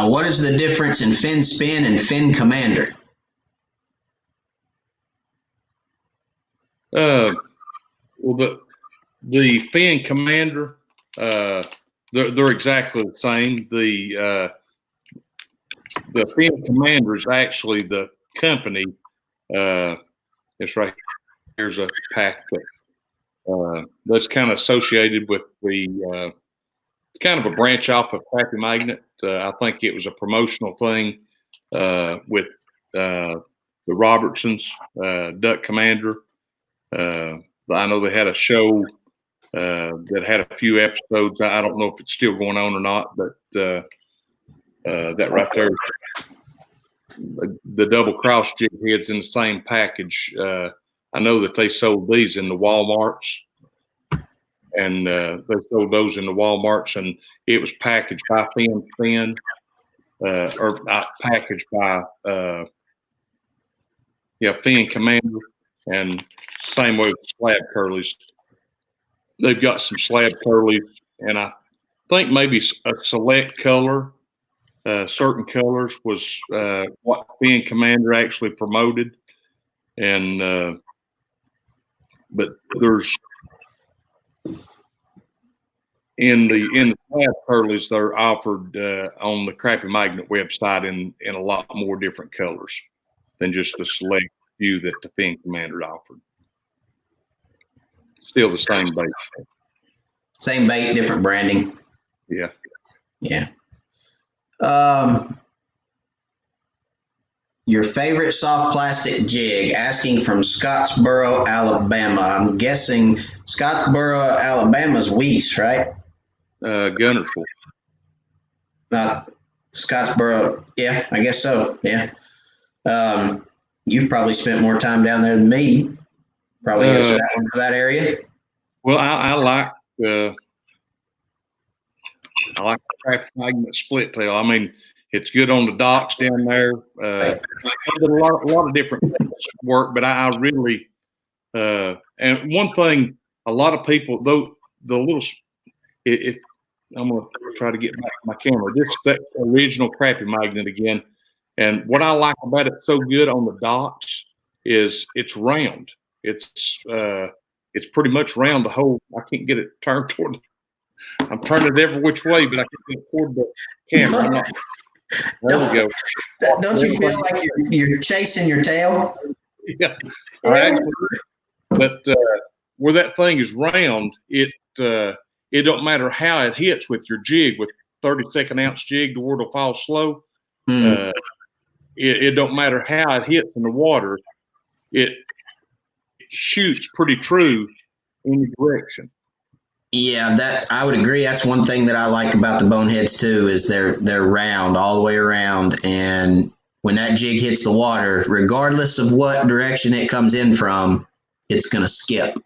What is the difference in fin spin and fin commander? Well, the fin commander, they're exactly the same. The fin commander is actually the company. It's right here's a pack that's kind of associated with the. It's kind of a branch off of Crappie Magnet. I think it was a promotional thing with the Robertsons, Duck Commander. I know they had a show that had a few episodes. I don't know if it's still going on or not, but that right there, the double cross jig heads in the same package. I know that they sold these in the Walmarts. And they sold those in the Walmarts, and it was packaged by Fin, or packaged by Fin Commander, and same way with slab curlies. They've got some slab curlies, and I think maybe a select color, certain colors was what Fin Commander actually promoted, and but there's. In the slab curlies, they're offered on the Crappie Magnet website in a lot more different colors than just the select few that the Fin Commander offered. Still the same bait. Same bait, different branding. Yeah. Yeah. Your favorite soft plastic jig, asking from Scottsboro, Alabama. I'm guessing Scottsboro, Alabama's Weiss, right? Gunnersville. Scottsboro, yeah, I guess so. Yeah. You've probably spent more time down there than me. Probably that area. Well, I like the Crappie Magnet split tail. I mean, it's good on the docks down there. A lot of different work, but I really and one thing, a lot of people though the little. If I'm going to try to get back to my camera, this is that original Crappie Magnet again. And what I like about it so good on the docks is it's round. It's pretty much round the whole. I can't get it turned toward. I'm turning it every which way, but I can't get it toward the camera. There we go. Don't you feel like you're chasing your tail? Yeah. Actually, but where that thing is round, it don't matter how it hits with your jig, with 32nd ounce jig to where it'll fall slow. It don't matter how it hits in the water, it shoots pretty true in the direction. Yeah, that I would agree. That's one thing that I like about the boneheads too, is they're round all the way around, and when that jig hits the water, regardless of what direction it comes in from, it's gonna skip.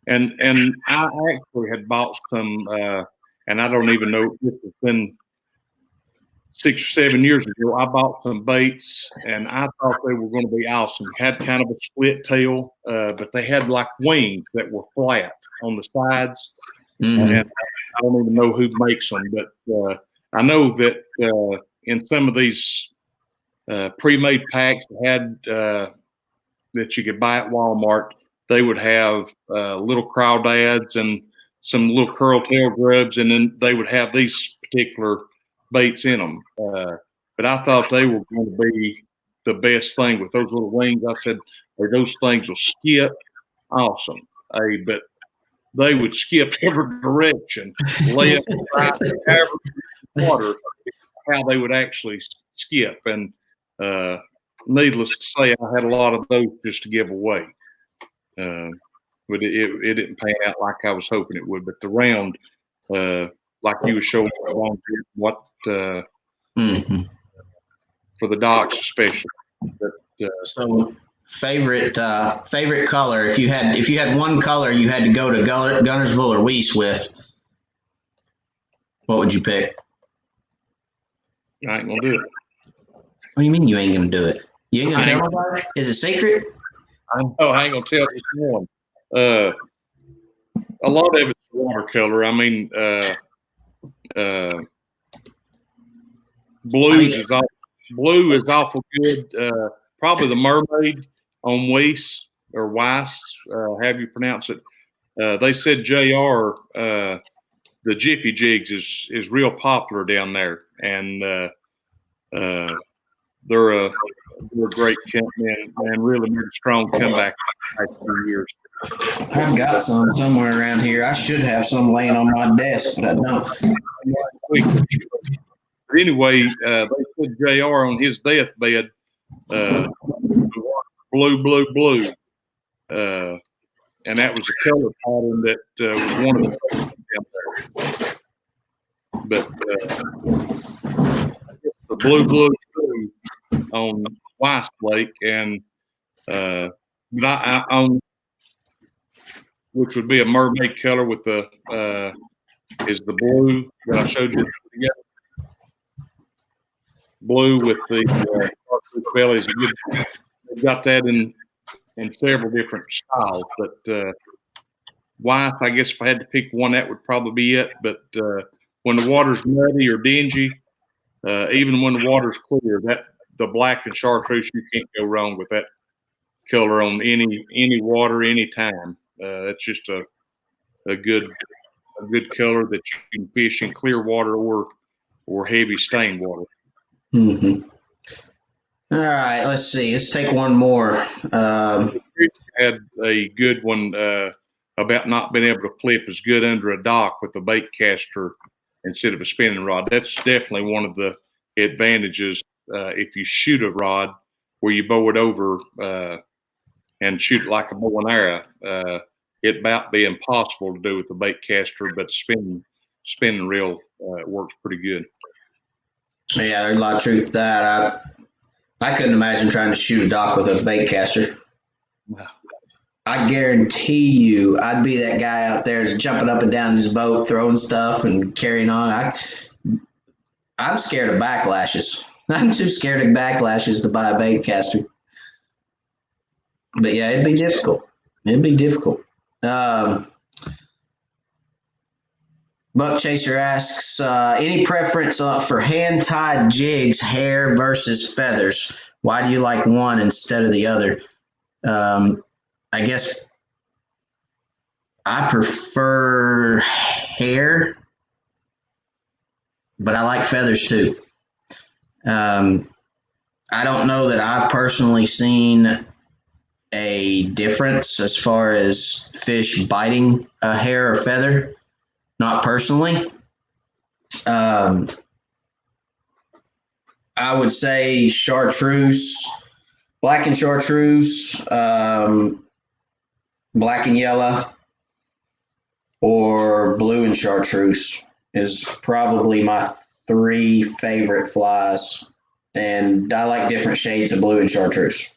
And I actually had bought some, and I don't even know, this has been 6 or 7 years ago. I bought some baits, and I thought they were going to be awesome. Had kind of a split tail, but they had like wings that were flat on the sides. And I don't even know who makes them, but I know that in some of these pre-made packs had that you could buy at Walmart, they would have little crawdads and some little curl tail grubs, and then they would have these particular baits in them. But I thought they were going to be the best thing with those little wings. I said, hey, those things will skip awesome. Hey, but they would skip every direction, left, right, however, water, how they would actually skip. And needless to say, I had a lot of those just to give away. But it didn't pan out like I was hoping it would. But the round, like you were showing, what for the docks especially. But, so favorite color. If you had one color you had to go to Gunnersville or Weiss with, what would you pick? I ain't gonna do it. What do you mean you ain't gonna do it? You ain't gonna tell nobody? Is it secret? I know I ain't gonna tell this one. A lot of it's watercolor. I mean, blue is awful good. Probably the mermaid on Weiss or Weiss, however you pronounce it. They said JR, the Jiffy Jigs is real popular down there, and they're a great company and really made a strong comeback in the past few years. I've got some somewhere around here. I should have some laying on my desk, but I don't. But anyway, they said JR on his deathbed, blue. And that was a color pattern that was one of the down there. But the blue on Weiss Lake, and but I own, which would be a mermaid color with the is the blue that I showed you together. Blue with the chartreuse bellies. They've got that in several different styles, but Weiss, I guess if I had to pick one, that would probably be it. But when the water's muddy or dingy, even when the water's clear, that the black and chartreuse, you can't go wrong with that color on any water, any time. It's just a good color that you can fish in clear water or heavy stained water. All right, let's see. Let's take one more. Had a good one about not being able to flip as good under a dock with a bait caster instead of a spinning rod. That's definitely one of the advantages if you shoot a rod where you bow it over and shoot it like a bow and arrow. It about be impossible to do with the bait caster, but spinning reel works pretty good. Yeah, there's a lot of truth to that. I couldn't imagine trying to shoot a dock with a bait caster. Wow. I guarantee you, I'd be that guy out there just jumping up and down his boat, throwing stuff and carrying on. I'm scared of backlashes. I'm too scared of backlashes to buy a bait caster. But yeah, it'd be difficult. Buck Chaser asks, any preference for hand-tied jigs, hair versus feathers? Why do you like one instead of the other? I guess I prefer hair, but I like feathers too. I don't know that I've personally seen a difference as far as fish biting a hair or feather. Not personally. I would say chartreuse, black and chartreuse, black and yellow, or blue and chartreuse is probably my 3 favorite flies. And I like different shades of blue and chartreuse.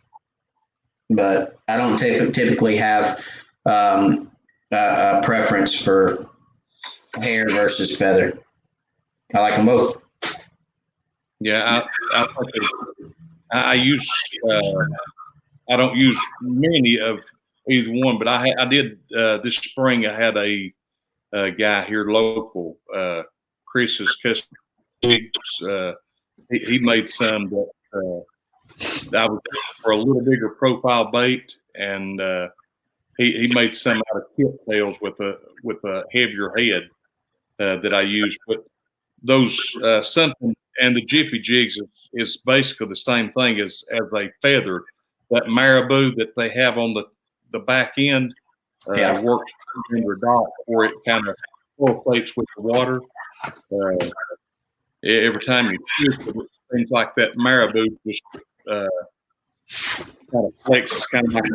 But I don't typically have a preference for hair versus feather. I like them both. Yeah, I use. I don't use many of either one, but I did this spring. I had a guy here local, Chris's Custom Jigs. He made some that I was for a little bigger profile bait, and he made some out of tip tails with a heavier head that I use. But those something and the Jiffy Jigs is basically the same thing as a feather. That marabou that they have on the back end works in your dock where it kind of pulsates with the water. Every time you shoot it, things like that marabou just kind of flexes, kind of like a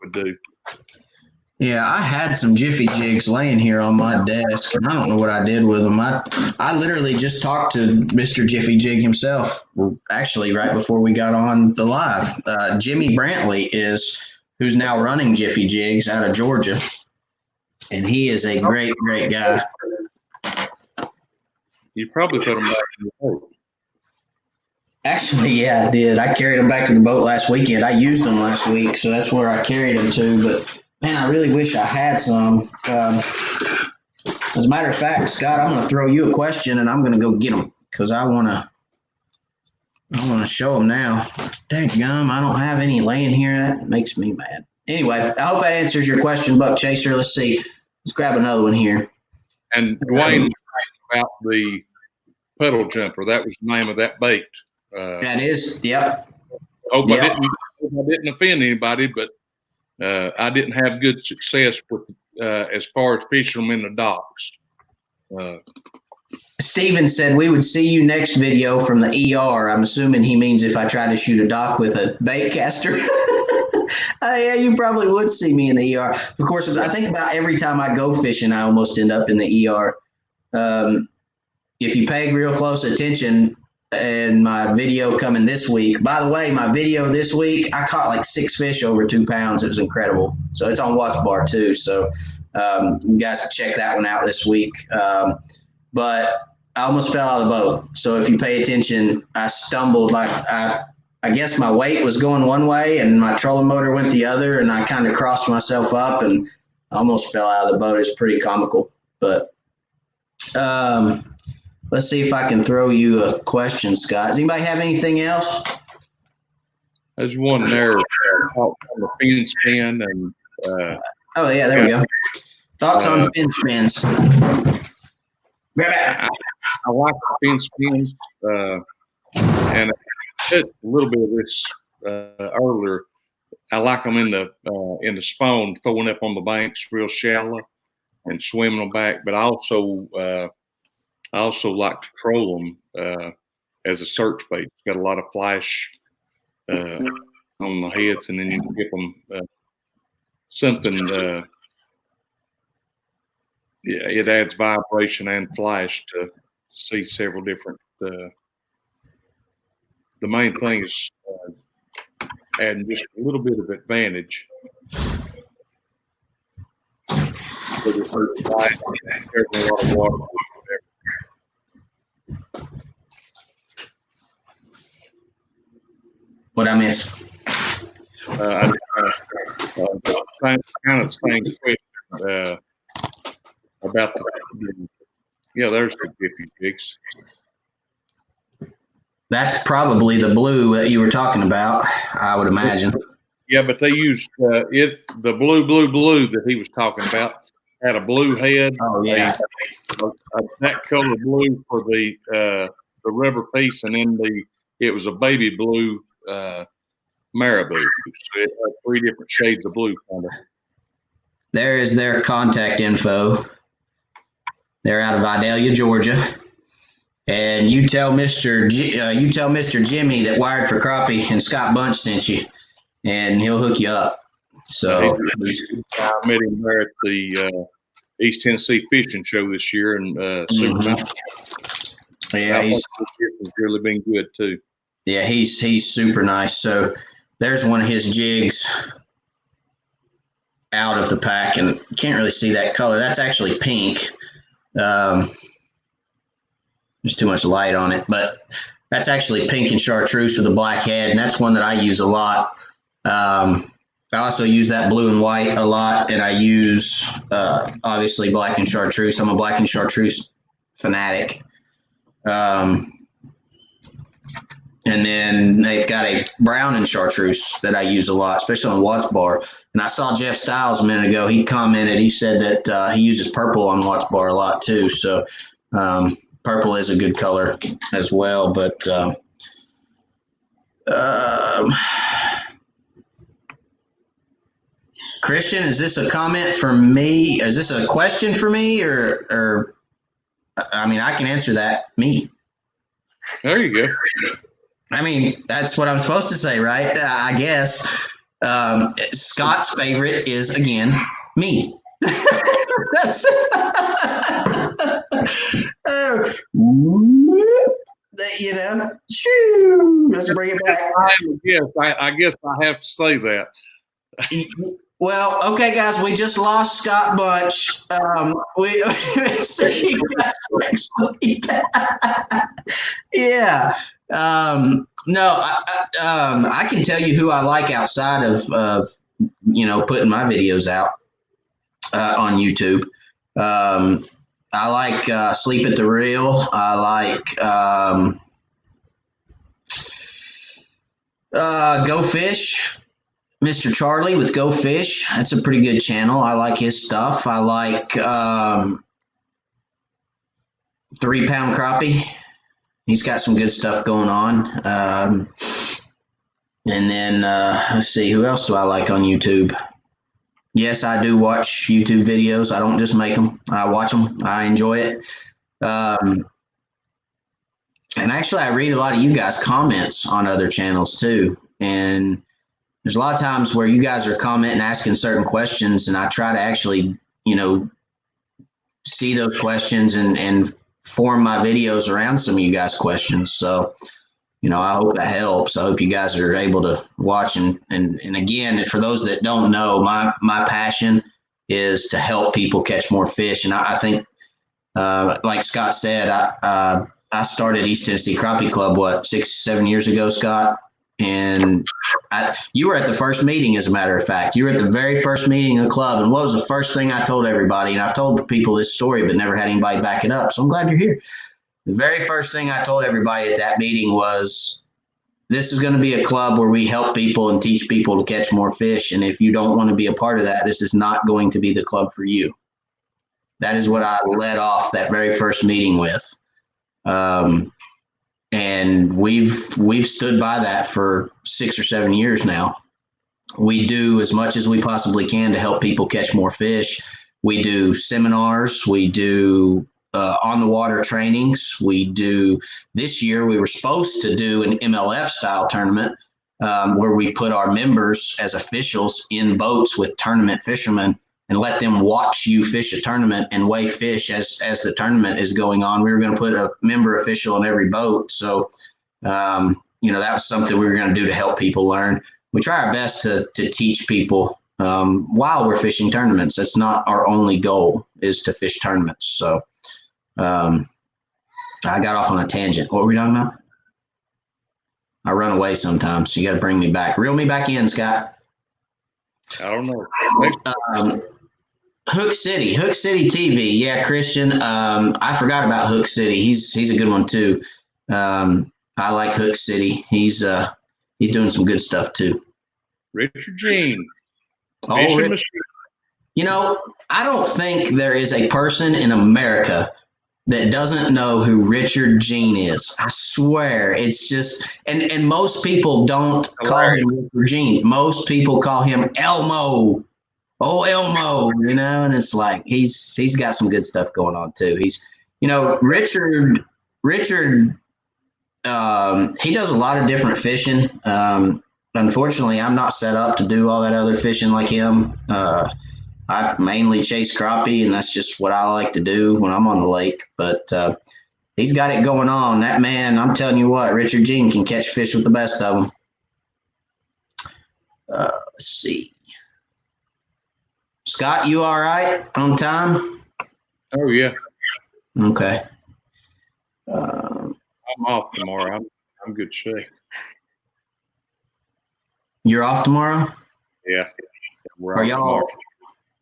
would do. Yeah, I had some Jiffy Jigs laying here on my desk, and I don't know what I did with them. I literally just talked to Mr. Jiffy Jig himself, actually, right before we got on the live. Jimmy Brantley who's now running Jiffy Jigs out of Georgia, and he is a great, great guy. You probably put them back in the boat. Actually, yeah, I did. I carried them back to the boat last weekend. I used them last week, so that's where I carried them to, but man, I really wish I had some. As a matter of fact, Scott, I'm going to throw you a question, and I'm going to go get them because I want to show them now. Dadgum, I don't have any laying here. That makes me mad. Anyway, I hope that answers your question, Buck Chaser. Let's see. Let's grab another one here. And Dwayne about the puddle jumper. That was the name of that bait. That is, yep. I didn't offend anybody, but I didn't have good success with as far as fishing them in the docks. Steven said we would see you next video from the ER. I'm assuming he means if I try to shoot a dock with a bait caster. Yeah, you probably would see me in the ER. Of course, I think about every time I go fishing, I almost end up in the ER. If you pay real close attention, and my video coming this week. By the way, my video this week, I caught like 6 fish over 2 pounds. It was incredible. So it's on Watch Bar too. So you guys can check that one out this week. But I almost fell out of the boat. So if you pay attention, I stumbled like I guess my weight was going one way and my trolling motor went the other, and I kind of crossed myself up and almost fell out of the boat. It's pretty comical. But let's see if I can throw you a question, Scott. Does anybody have anything else? There's one there on the fin spin. And, oh, yeah, there we go. Thoughts on fin spins? I like the fin spins. And I did a little bit of this earlier. I like them in the spawn, throwing up on the banks real shallow and swimming them back. But I also like to troll them as a search bait. It's got a lot of flash on the heads, and then you can give them something. It adds vibration and flash to see several different. The main thing is adding just a little bit of advantage. There's a lot of water. What I miss? Kind of the same question about there's the Jiffy Jigs. That's probably the blue that you were talking about, I would imagine. Yeah, but they used the blue that he was talking about had a blue head. Oh yeah, that color blue for the rubber piece, and then it was a baby blue marabou. So it has 3 different shades of blue, kind of. There is their contact info. They're out of Vidalia, Georgia. And you tell Mr. Jimmy that Wired for Crappie and Scott Bunch sent you, and he'll hook you up. So I met him there at the East Tennessee Fishing Show this year, and super nice. Yeah, he's really been good too. Yeah, he's super nice. So there's one of his jigs out of the pack, and you can't really see that color. That's actually pink. There's too much light on it, but that's actually pink and chartreuse with a black head, and that's one that I use a lot. I also use that blue and white a lot, and I use obviously black and chartreuse. I'm a black and chartreuse fanatic. And then they've got a brown and chartreuse that I use a lot, especially on Watts Bar. And I saw Jeff Stiles a minute ago. He commented, he said that he uses purple on Watts Bar a lot too. So purple is a good color as well. But Christian, is this a comment for me? Is this a question for me, or I mean, I can answer that. Me. There you go. I mean, that's what I'm supposed to say, right? I guess. Scott's favorite is, again, me. That's you know, shoo, let's bring it back. I guess I have to say that. Well, okay, guys, we just lost Scott Bunch. We see you guys next week. Yeah. No, I can tell you who I like outside of putting my videos out on YouTube. I like Sleep at the Reel. I like Go Fish. Mr. Charlie with Go Fish. That's a pretty good channel. I like his stuff. I like 3 Pound Crappie. He's got some good stuff going on. And then let's see, who else do I like on YouTube? Yes, I do watch YouTube videos. I don't just make them. I watch them. I enjoy it. And actually, I read a lot of you guys' comments on other channels too. And there's a lot of times where you guys are commenting, asking certain questions, and I try to actually, see those questions and form my videos around some of you guys' questions. So, I hope that helps. I hope you guys are able to watch. And again, for those that don't know, my passion is to help people catch more fish. And I think, like Scott said, I started East Tennessee Crappie Club, 6-7 years ago, Scott? And you were at the first meeting, as a matter of fact. You were at the very first meeting of the club. And what was the first thing I told everybody? And I've told people this story, but never had anybody back it up. So I'm glad you're here. The very first thing I told everybody at that meeting was, this is going to be a club where we help people and teach people to catch more fish. And if you don't want to be a part of that, this is not going to be the club for you. That is what I led off that very first meeting with. And we've stood by that for 6 or 7 years now. We do as much as we possibly can to help people catch more fish. We do seminars. We do on the water trainings. We do, this year we were supposed to do an MLF style tournament where we put our members as officials in boats with tournament fishermen and let them watch you fish a tournament and weigh fish as the tournament is going on. We were going to put a member official in every boat. So, that was something we were going to do to help people learn. We try our best to teach people while we're fishing tournaments. That's not our only goal, is to fish tournaments. So I got off on a tangent. What were we talking about? I run away sometimes. So you got to bring me back. Reel me back in, Scott. I don't know. Hook City TV. Yeah, Christian. I forgot about Hook City. He's a good one too. I like Hook City. He's doing some good stuff too. Richard Jean. Oh, I don't think there is a person in America that doesn't know who Richard Gene is. I swear, it's just and most people don't call him Richard Gene. Most people call him Elmo. Oh, Elmo, and it's like he's got some good stuff going on too. He's, Richard, he does a lot of different fishing. Unfortunately, I'm not set up to do all that other fishing like him. I mainly chase crappie, and that's just what I like to do when I'm on the lake. But he's got it going on. That man, I'm telling you what, Richard Gene can catch fish with the best of them. Let's see. Scott, you all right on time? Oh, yeah. Okay. I'm off tomorrow. I'm good shape. You're off tomorrow? Yeah.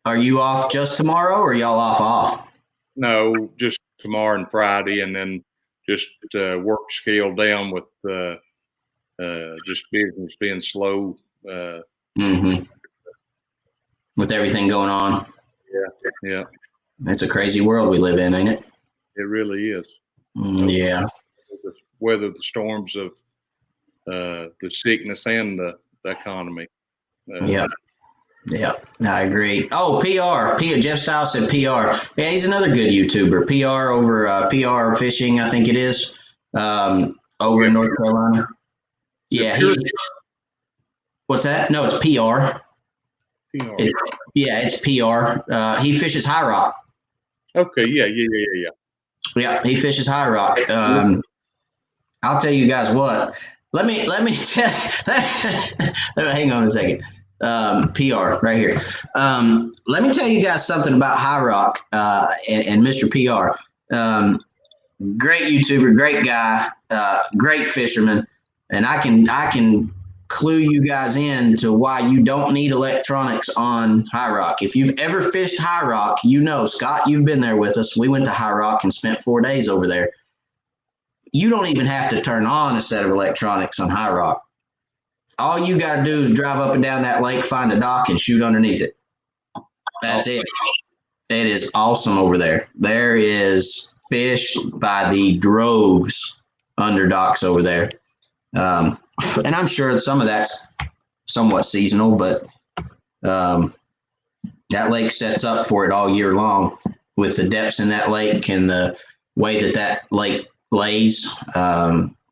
Are you off just tomorrow, or y'all off? No, just tomorrow and Friday, and then just work scale down with just business being slow. With everything going on. Yeah. It's a crazy world we live in, ain't it? It really is. Yeah. Weather the storms of the sickness and the economy. Yeah, I agree. Oh, PR. Jeff Stiles said PR. Yeah, he's another good YouTuber. PR over PR Fishing, I think it is, over in North Carolina. Yeah. What's that? No, it's PR. It's PR. He fishes High Rock. Okay. Yeah. Yeah, he fishes High Rock. I'll tell you guys what. Let me tell. Hang on a second. PR right here. Let me tell you guys something about High Rock and Mr. PR. Great YouTuber, great guy, great fisherman, and I can clue you guys in to why you don't need electronics on High Rock. If you've ever fished High Rock, Scott, you've been there with us. We went to High Rock and spent 4 days over there. You don't even have to turn on a set of electronics on High Rock. All you got to do is drive up and down that lake, find a dock, and shoot underneath it. That's it. It is awesome over there. There is fish by the droves under docks over there. And I'm sure some of that's somewhat seasonal, but that lake sets up for it all year long with the depths in that lake and the way that lake lays.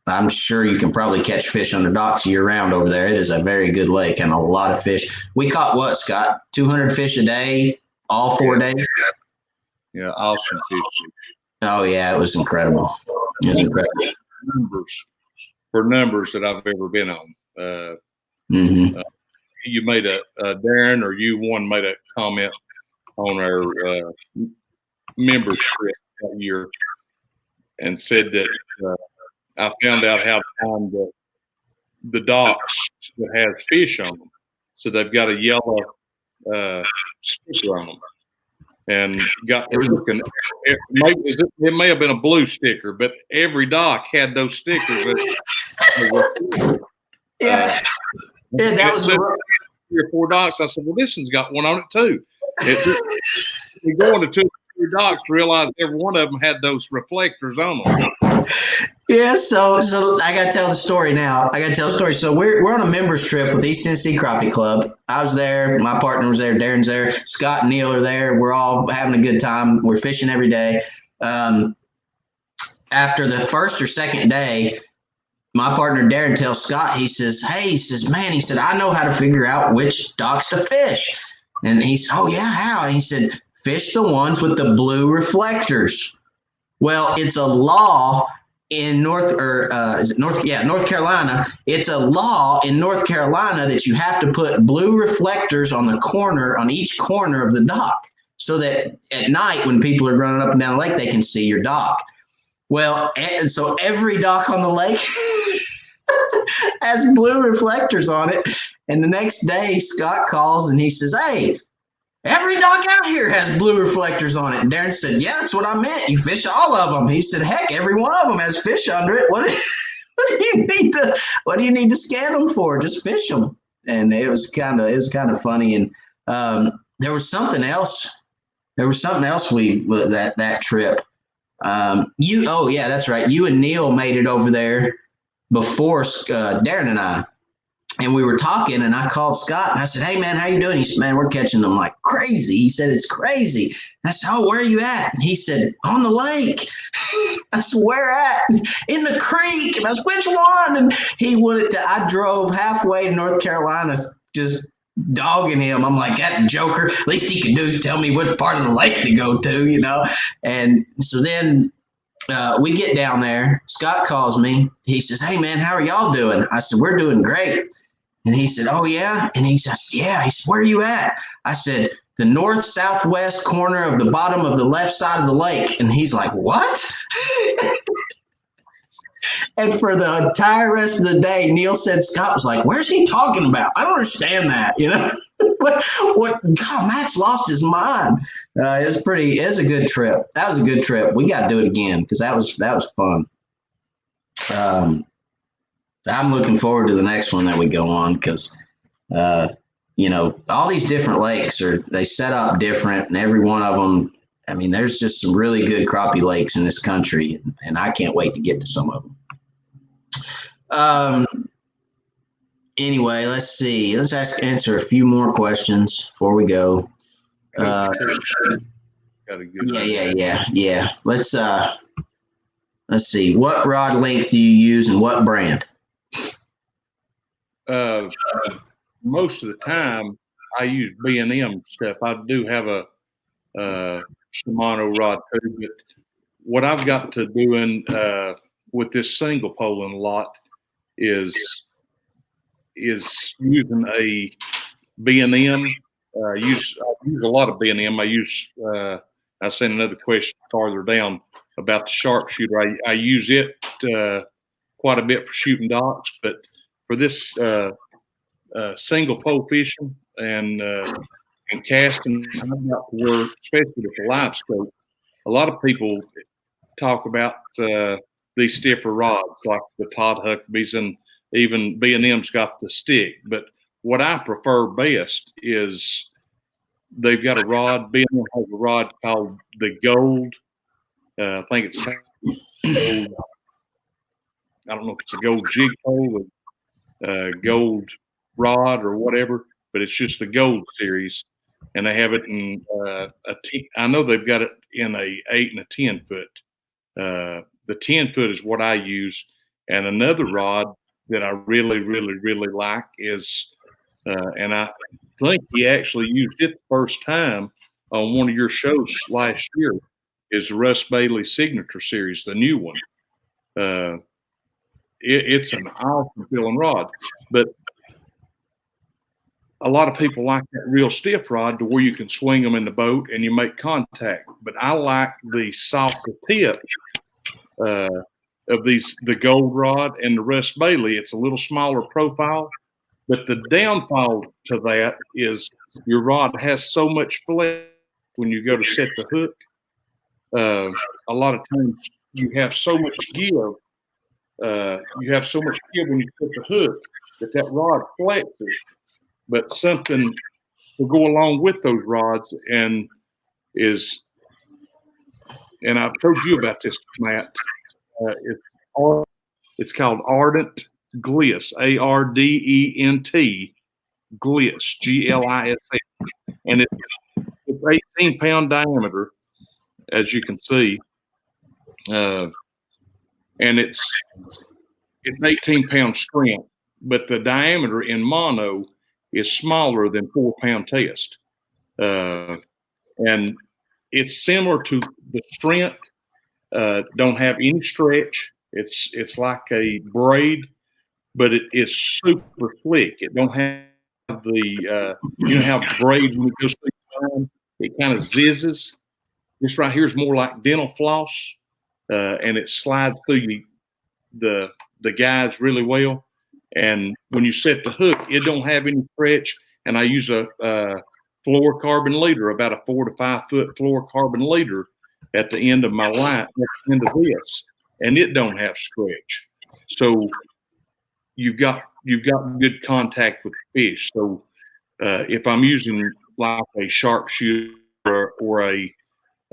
I'm sure you can probably catch fish on the docks year round over there. It is a very good lake and a lot of fish. We caught what, Scott? 200 fish a day, all 4 days? Yeah, awesome fishing. Oh, yeah, it was incredible. It was incredible. Numbers that I've ever been on. You made a Darren, or one made a comment on our members trip that year and said that I found out how to find the docks that has fish on them. So they've got a yellow sticker on them, and got looking. It may have been a blue sticker, but every dock had those stickers. That was 3 or 4 docks. I said, well, this one's got one on it too. We go into 2 or 3 docks to realize every one of them had those reflectors on them. Yeah, so I got to tell the story now. So we're on a members trip with East Tennessee Crappie Club. I was there. My partner was there. Darren's there. Scott and Neil are there. We're all having a good time. We're fishing every day. After the first or second day, my partner Darren tells Scott, he says, man, I know how to figure out which docks to fish. And he said, oh, yeah, how? And he said, fish the ones with the blue reflectors. Well, it's a law in North Carolina. It's a law in North Carolina that you have to put blue reflectors on each corner of the dock, so that at night when people are running up and down the lake, they can see your dock. Well, and so every dock on the lake has blue reflectors on it. And the next day, Scott calls and he says, hey, every dock out here has blue reflectors on it. And Darren said, yeah, that's what I meant. You fish all of them. He said, heck, every one of them has fish under it. What do you need to scan them for? Just fish them. And it was kind of funny. And there was something else. That trip. Oh yeah, that's right. You and Neil made it over there before Darren and I. And we were talking, and I called Scott, and I said, "Hey, man, how you doing?" He said, "Man, we're catching them like crazy." He said, "It's crazy." And I said, "Oh, where are you at?" And he said, "On the lake." I said, "Where at?" "In the creek." And I said, "Which one?" And he wanted to. I drove halfway to North Carolina, just dogging him. I'm like, "That joker. At least he can do is tell me which part of the lake to go to, you know." And so then we get down there. Scott calls me. He says, "Hey, man, how are y'all doing?" I said, "We're doing great." And he said, "Oh, yeah?" And he says, "Yeah." He said, "Where are you at?" I said, "The north southwest corner of the bottom of the left side of the lake." And he's like, "What?" And for the entire rest of the day, Neil said Scott was like, "Where's he talking about? I don't understand that." You know, what? God, Matt's lost his mind. It was a good trip. That was a good trip. We got to do it again because that was fun. I'm looking forward to the next one that we go on because, all these different lakes they set up different, and every one of them. I mean, there's just some really good crappie lakes in this country, and I can't wait to get to some of them. Anyway, let's see. Let's answer a few more questions before we go. Yeah. Let's see. What rod length do you use and what brand? Most of the time, I use B&M stuff. I do have a Shimano rod too, but what I've got to doing with this single poling lot is using a B&M. I use a lot of B&M. I sent another question farther down about the sharpshooter. I use it quite a bit for shooting docks, but for this single pole fishing and casting, I've got to work, especially with the LiveScope. A lot of people talk about these stiffer rods like the Todd Huckabees, and even B&M's got the stick. But what I prefer best is they've got a rod. B&M has a rod called the Gold. I think it's called Gold. I don't know if it's a gold jig pole or gold rod or whatever, but it's just the Gold series, and they have it in I know they've got it in a 8 and a 10 foot. The 10 foot is what I use, and another rod that I really, really, really like is, and I think he actually used it the first time on one of your shows last year, is the Russ Bailey Signature Series, the new one. It's an awesome feeling rod, but a lot of people like that real stiff rod to where you can swing them in the boat and you make contact. But I like the softer tip of the Gold rod and the Russ Bailey. It's a little smaller profile, but the downfall to that is your rod has so much flex when you go to set the hook. A lot of times you have so much give. You have so much give when you set the hook that rod flexes. But something to go along with those rods and I've told you about this, Matt. It's called Ardent Gliss, Ardent Gliss, Gliss, and it's 18-pound diameter, as you can see, and it's 18-pound strength, but the diameter in mono is smaller than 4-pound test, and it's similar to the strength. Don't have any stretch. It's like a braid, but it is super slick. It don't have the you know how braid when it goes through time, it kind of zizzes. This right here is more like dental floss, and it slides through the guides really well. And when you set the hook, it don't have any stretch. And I use a fluorocarbon leader, about a 4 to 5 foot fluorocarbon leader at the end of my line, at the end of this, and it don't have stretch. So you've got good contact with the fish. So if I'm using like a sharpshooter or a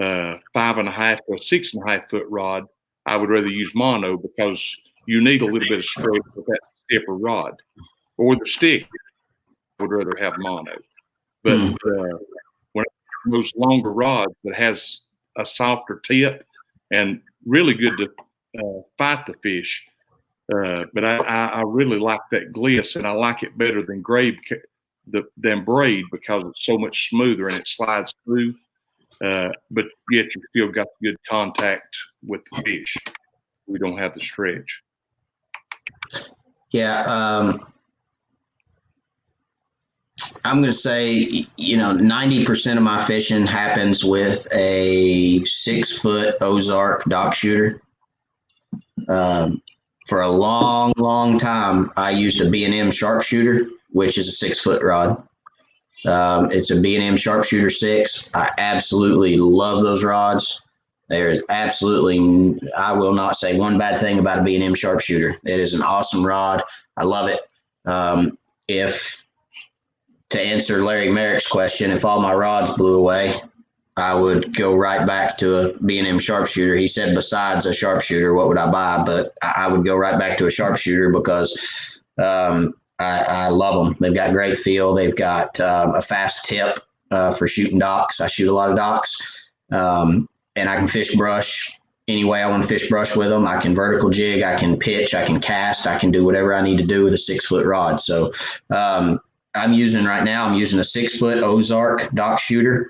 5.5 to a 6.5 foot rod, I would rather use mono because you need a little bit of stretch with that stiffer rod. Or the stick, I would rather have mono. But when those longer rods that has a softer tip and really good to fight the fish. But I really like that gliss, and I like it better than braid because it's so much smoother and it slides through. But yet you still got good contact with the fish. We don't have the stretch. Yeah. I'm going to say, 90% of my fishing happens with a 6 foot Ozark dock shooter. For a long, long time, I used a B&M sharpshooter, which is a 6 foot rod. It's a B&M sharpshooter 6. I absolutely love those rods. There's absolutely, I will not say one bad thing about a B&M sharpshooter. It is an awesome rod. I love it. To answer Larry Merrick's question, if all my rods blew away, I would go right back to a B&M sharpshooter. He said, besides a sharpshooter, what would I buy? But I would go right back to a sharpshooter because I love them. They've got great feel. They've got a fast tip for shooting docks. I shoot a lot of docks, and I can fish brush any way I want to fish brush with them. I can vertical jig, I can pitch, I can cast, I can do whatever I need to do with a 6 foot rod. So I'm using a 6 foot Ozark dock shooter.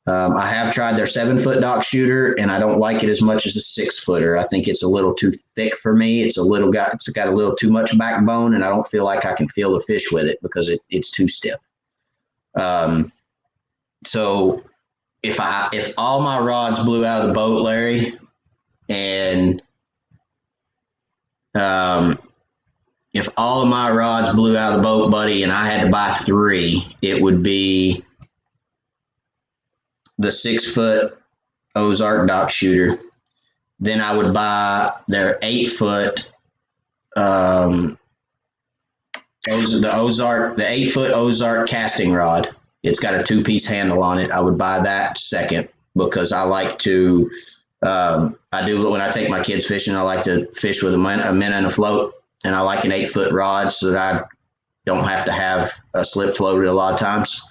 I have tried their 7 foot dock shooter, and I don't like it as much as a 6 footer. I think it's a little too thick for me. It's got a little too much backbone, and I don't feel like I can feel the fish with it because it's too stiff. So if all my rods blew out of the boat, Larry, and if all of my rods blew out of the boat, buddy, and I had to buy 3, it would be the 6 foot Ozark dock shooter. Then I would buy their 8 foot, the 8 foot Ozark casting rod. It's got a 2-piece handle on it. I would buy that second because I like to, when I take my kids fishing, I like to fish with a minnow and a float. And I like an 8 foot rod so that I don't have to have a slip float a lot of times.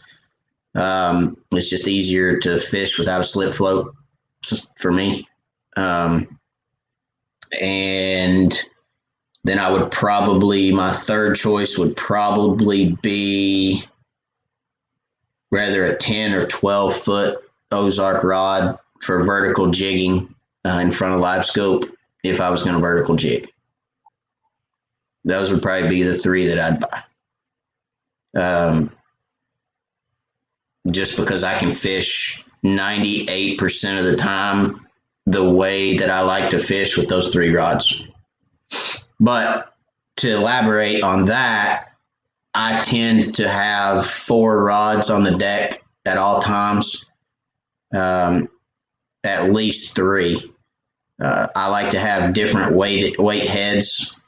It's just easier to fish without a slip float for me. And then my third choice would probably be rather a 10 or 12 foot Ozark rod for vertical jigging in front of LiveScope if I was going to vertical jig. Those would probably be the 3 that I'd buy. Just because I can fish 98% of the time the way that I like to fish with those 3 rods. But to elaborate on that, I tend to have 4 rods on the deck at all times, at least 3. I like to have different weight heads,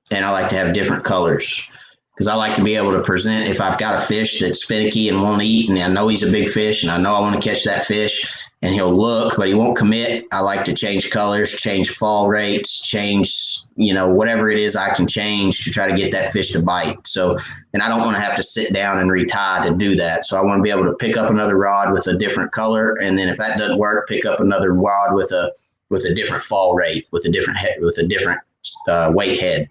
and I like to have different colors because I like to be able to present if I've got a fish that's finicky and won't eat, and I know he's a big fish, and I know I want to catch that fish, and he'll look, but he won't commit. I like to change colors, change fall rates, change, whatever it is I can change to try to get that fish to bite. So, and I don't want to have to sit down and retie to do that. So I want to be able to pick up another rod with a different color, and then if that doesn't work, pick up another rod with a different fall rate, with a different head, with a different weight head.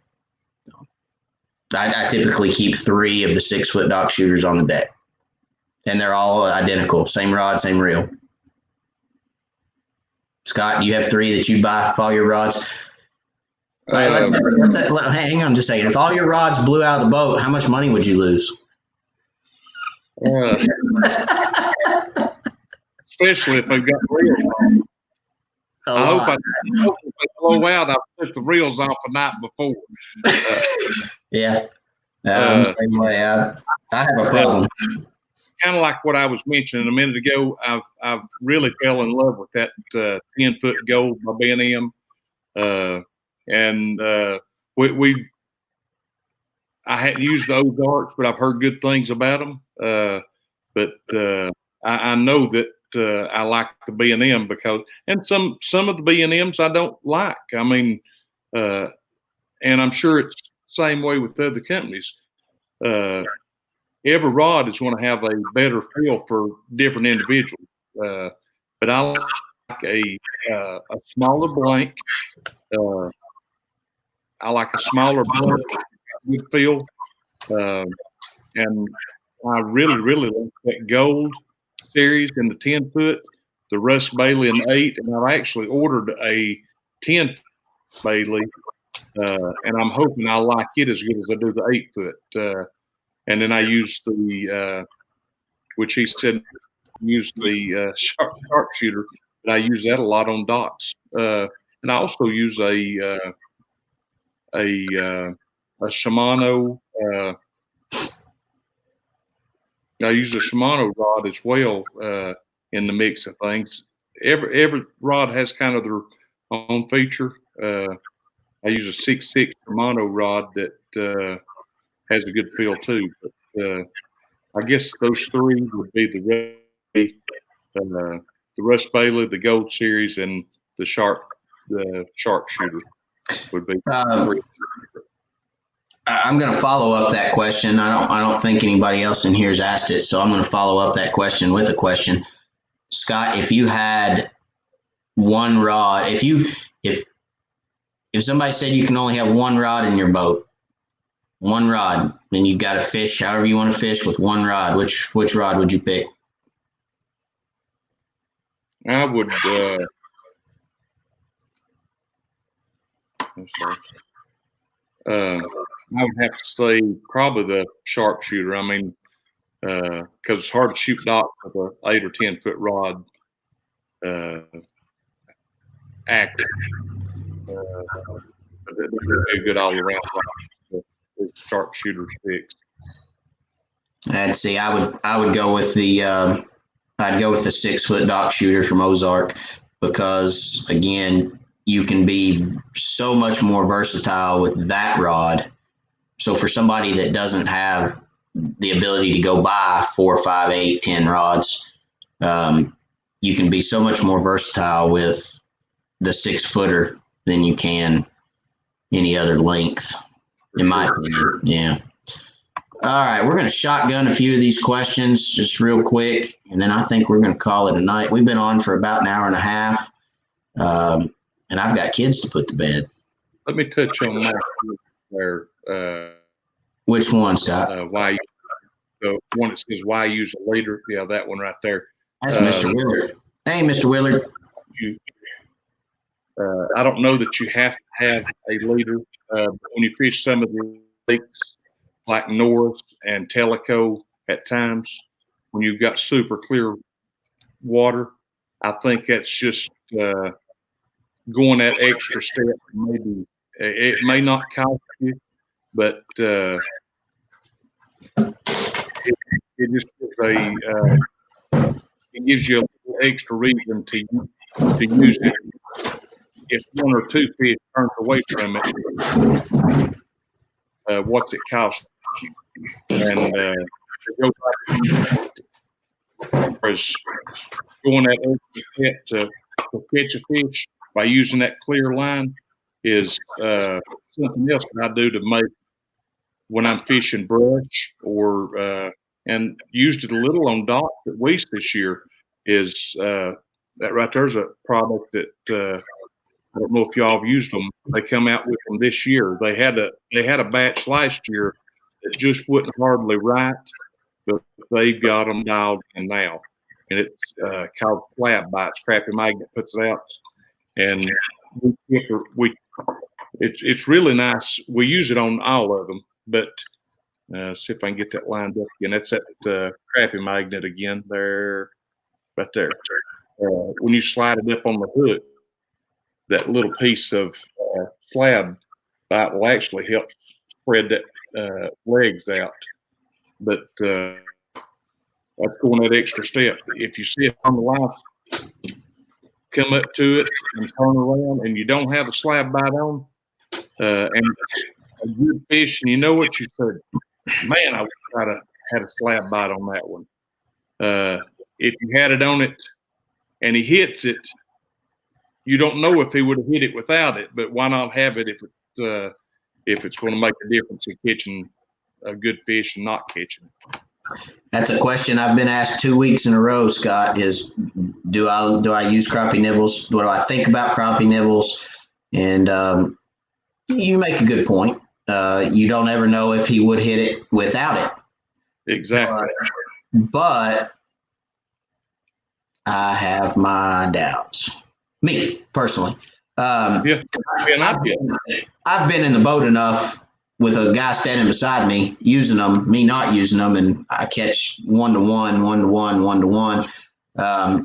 I typically keep 3 of the 6 foot dock shooters on the deck, and they're all identical, same rod, same reel. Scott, do you have 3 that you buy for all your rods? Hang on just a second. If all your rods blew out of the boat, how much money would you lose? Especially if they've got reels on. I hope if they blow out, I put the reels off the night before. Yeah. Same way. I have a problem. Kind of like what I was mentioning a minute ago, I've really fell in love with that 10 foot gold by B&M. I hadn't used the Ozarks, but I've heard good things about them. But I know that I like the B&M and some of the B&Ms I don't like. I mean, and I'm sure it's the same way with other companies. Every rod is going to have a better feel for different individuals. But I like a smaller blank. I like a smaller blank, good feel. And I really, really like that gold series in the 10-foot, the Russ Bailey and 8. And I've actually ordered a 10 Bailey, and I'm hoping I like it as good as I do the 8-foot. And then I use the, which he said, use the sharpshooter, but I use that a lot on docks. And I also use a Shimano. I use a Shimano rod as well in the mix of things. Every rod has kind of their own feature. I use a 6.6 Shimano rod that has a good feel too. But I guess those three would be the Russ Bailey, the Gold Series, and the sharpshooter would be. I'm going to follow up that question. I don't think anybody else in here has asked it, so I'm going to follow up that question with a question. Scott, if you had one rod, if somebody said you can only have one rod in your boat, one rod, then you got to fish however you want to fish with one rod, which rod would you pick? I would. I would have to say probably the sharpshooter. I mean, because it's hard to shoot dock with an 8 or 10-foot rod active. It'd be a good all around rod. The sharpshooter sticks. I'd see. I would go with the I'd go with the 6-foot dock shooter from Ozark because again, you can be so much more versatile with that rod. So for somebody that doesn't have the ability to go buy 4, 5, 8, 10 rods, you can be so much more versatile with the 6-footer than you can any other length, in my opinion. Yeah. All right, we're going to shotgun a few of these questions just real quick, and then I think we're going to call it a night. We've been on for about an hour and a half, and I've got kids to put to bed. Let me touch on that there. Which one, Scott? Why? The one that says why use a leader? Yeah, that one right there. That's Mr. Willard. Hey, Mr. Willard. I don't know that you have to have a leader when you fish some of the lakes like Norris and Tellico at times when you've got super clear water. I think that's just going that extra step. Maybe it may not cost you, but it just it gives you an extra reason to use it. If 1 or 2 fish turns away from it, what's it cost you? And going that extra step to catch a fish by using that clear line is something else that I do to make when I'm fishing brush or and used it a little on docks at Weiss this year. Is that right there's a product that I don't know if y'all have used them. They come out with them this year. They had a batch last year that just wasn't hardly right, but they've got them dialed in now, and it's called Slab Bites. Crappie Magnet puts it out, and it's really nice. We use it on all of them, but see if I can get that lined up again. That's that Crappie Magnet again there, right there. When you slide it up on the hook, that little piece of slab bite will actually help spread that legs out. But that's going that extra step. If you see it on the line, come up to it and turn around, and you don't have a slab bite on, and a good fish, and you know what you said, man, I would try to had a slab bite on that one. If you had it on it and he hits it, you don't know if he would have hit it without it. But why not have it if it's going to make a difference in catching a good fish and not catching it? That's a question I've been asked 2 weeks in a row, Scott, is do I use crappie nibbles? What do I think about crappie nibbles? And you make a good point. You don't ever know if he would hit it without it. Exactly. But I have my doubts. Me, personally. I've been in the boat enough with a guy standing beside me using them, me not using them, and I catch 1-to-1, 1-to-1, 1-to-1.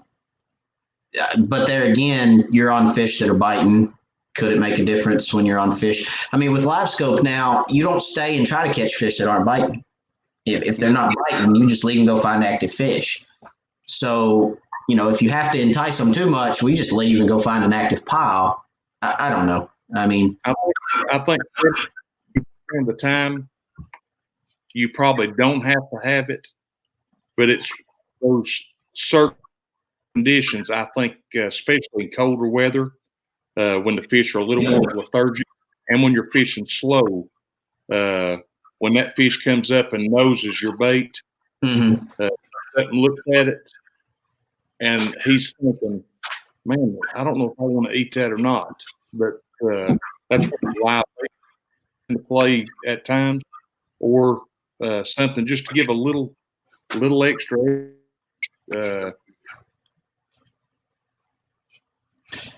But there again, you're on fish that are biting. Could it make a difference when you're on fish? I mean, with LiveScope now, you don't stay and try to catch fish that aren't biting. If they're not biting, you just leave and go find active fish. So, if you have to entice them too much, we just leave and go find an active pile. I don't know. I mean, I think during the time, you probably don't have to have it, but it's those certain conditions. I think, especially in colder weather, when the fish are a little more lethargic, and when you're fishing slow, when that fish comes up and noses your bait, and looks at it, and he's thinking, "Man, I don't know if I want to eat that or not." But that's why I play at times, or something just to give a little extra.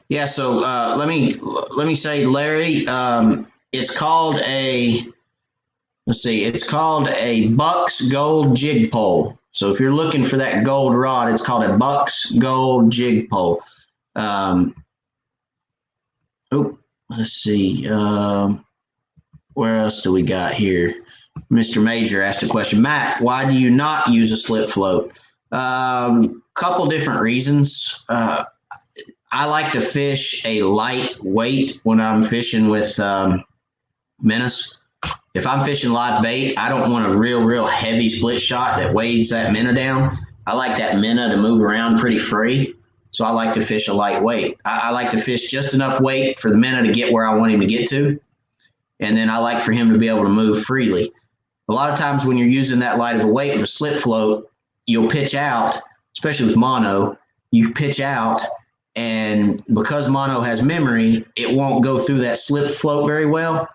Yeah. So let me say, Larry, it's called a. Let's see. It's called a Bucks Gold Jig Pole. So if you're looking for that gold rod, it's called a Bucks Gold Jig Pole. Let's see. Where else do we got here? Mr. Major asked a question. Matt, why do you not use a slip float? Couple different reasons. I like to fish a light weight when I'm fishing with minnows. If I'm fishing live bait, I don't want a real heavy split shot that weighs that minnow down. I like that minnow to move around pretty free. So I like to fish a light weight. I like to fish just enough weight for the minnow to get where I want him to get to. And then I like for him to be able to move freely. A lot of times when you're using that light of a weight with a slip float, you'll pitch out, especially with mono, you pitch out, and because mono has memory, it won't go through that slip float very well.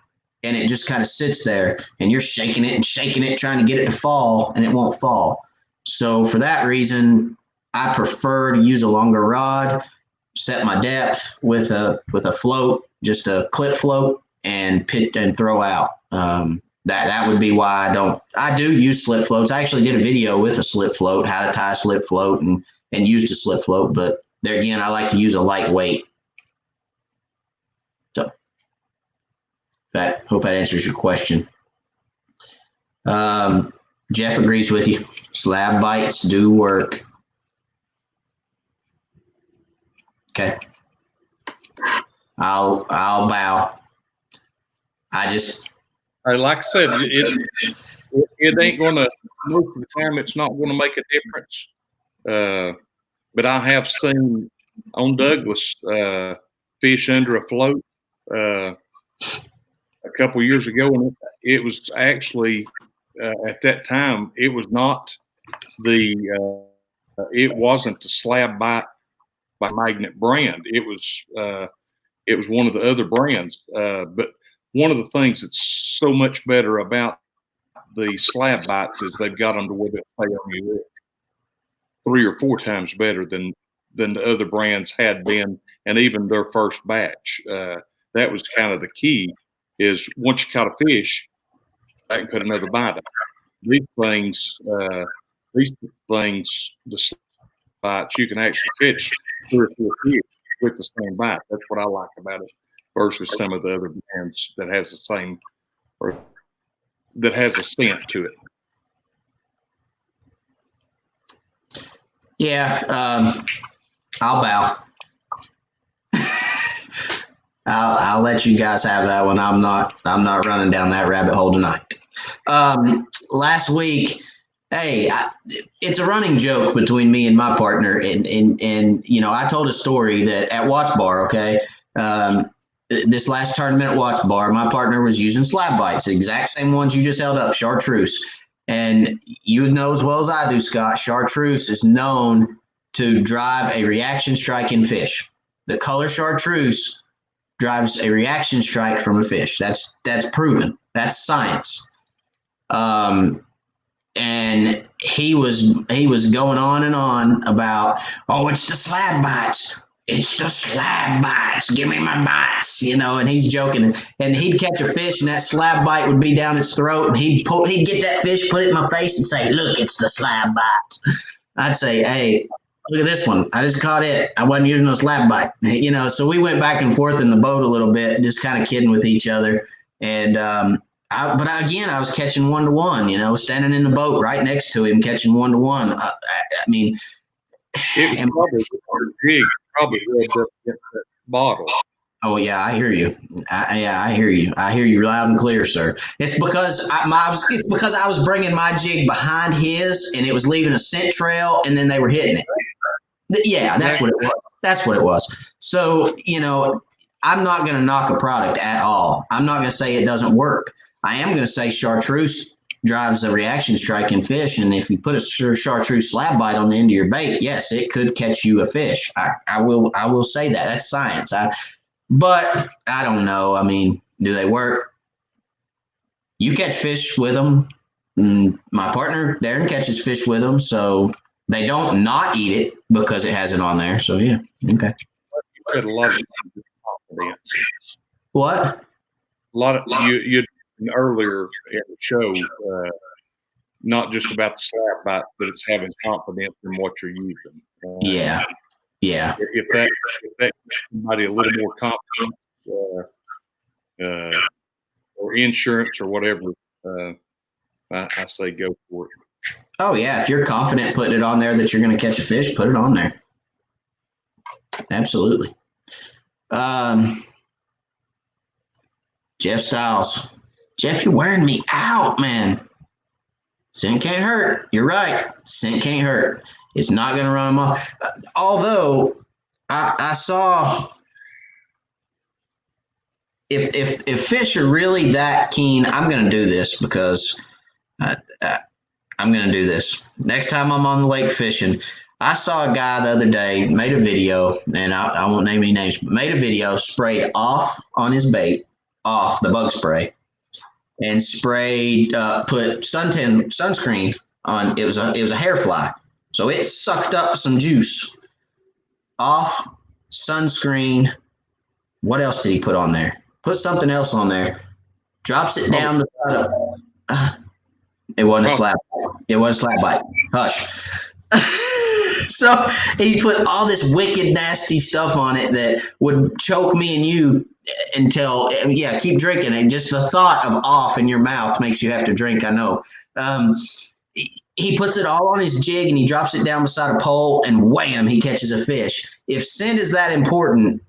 And it just kind of sits there, and you're shaking it, trying to get it to fall, and it won't fall. So for that reason, I prefer to use a longer rod, set my depth with a float, just a clip float, and pit and throw out. That would be why I do use slip floats. I actually did a video with a slip float, how to tie a slip float and used a slip float. But there again, I like to use a lightweight. So hope that answers your question. Jeff agrees with you. Slab bites do work. Okay. I'll bow. Like I said, it ain't going to, most of the time, it's not going to make a difference. But I have seen on Douglas fish under a float a couple years ago, and it was actually at that time it was not it wasn't the slab bite by Magnet brand. It was one of the other brands. But one of the things that's so much better about the slab bites is they've got them to where they play on your lip 3 or 4 times better than the other brands had been, and even their first batch. That was kind of the key, is once you caught a fish, I can put another bite on. These things, the bites, you can actually catch 3 or 4 fish with the same bite. That's what I like about it versus some of the other brands that has the same, or that has a scent to it. Yeah, I'll bow. I'll let you guys have that one. I'm not running down that rabbit hole tonight. Last week, Hey, it's a running joke between me and my partner, and you know, I told a story that at Watch Bar, okay, this last tournament at Watch Bar, my partner was using slab bites, the exact same ones you just held up, chartreuse, and you know as well as I do, Scott, chartreuse is known to drive a reaction strike in fish. The color chartreuse drives a reaction strike from a fish. That's proven. That's science. Um, and he was going on and on about, oh, it's the slab bites. It's the slab bites. Give me my bites, you know. And he's joking, and he'd catch a fish, and that slab bite would be down its throat, and he'd get that fish, put it in my face, and say, "Look, it's the slab bites." I'd say, "Hey, look at this one. I just caught it. I wasn't using a slab bite," you know. So we went back and forth in the boat a little bit, just kind of kidding with each other, and but again, I was catching 1-to-1, you know, standing in the boat right next to him, catching 1-to-1. I mean, it was probably our jig probably rubbed up against that bottle. oh yeah, I hear you. I hear you. I hear you loud and clear, sir. It's because I was bringing my jig behind his, and it was leaving a scent trail, and then they were hitting it. Yeah, that's what it was. That's what it was. So, you know, I'm not going to knock a product at all. I'm not going to say it doesn't work. I am going to say chartreuse drives a reaction strike in fish, and if you put a chartreuse slab bite on the end of your bait, yes, it could catch you a fish. I will say that. That's science. But I don't know. I mean, do they work? You catch fish with them. My partner Darren catches fish with them, so they don't not eat it because it has it on there. So yeah, okay. You said a lot of confidence. What? A lot of you earlier in the show, not just about the slab bite, but it's having confidence in what you're using. Yeah. If that gives somebody a little more confidence, or insurance or whatever, I say go for it. Oh yeah, if you're confident putting it on there that you're going to catch a fish, put it on there. Absolutely. Jeff Styles. Jeff, you're wearing me out, man. Scent can't hurt. You're right. Scent can't hurt. It's not going to run them off. Although I saw if fish are really that keen, I'm going to do this because I'm going to do this. Next time I'm on the lake fishing, I saw a guy the other day, made a video, and I won't name any names, but made a video, sprayed off on his bait, off the bug spray, and sprayed, put sunscreen on. It was a hair fly, so it sucked up some juice. Off, sunscreen. What else did he put on there? Put something else on there. Drops it down the side of. It wasn't a slab. It wasn't a slab bite. Hush. So he put all this wicked, nasty stuff on it that would choke me and you until, yeah, keep drinking. And just the thought of off in your mouth makes you have to drink, I know. He puts it all on his jig and he drops it down beside a pole and wham, he catches a fish. If scent is that important,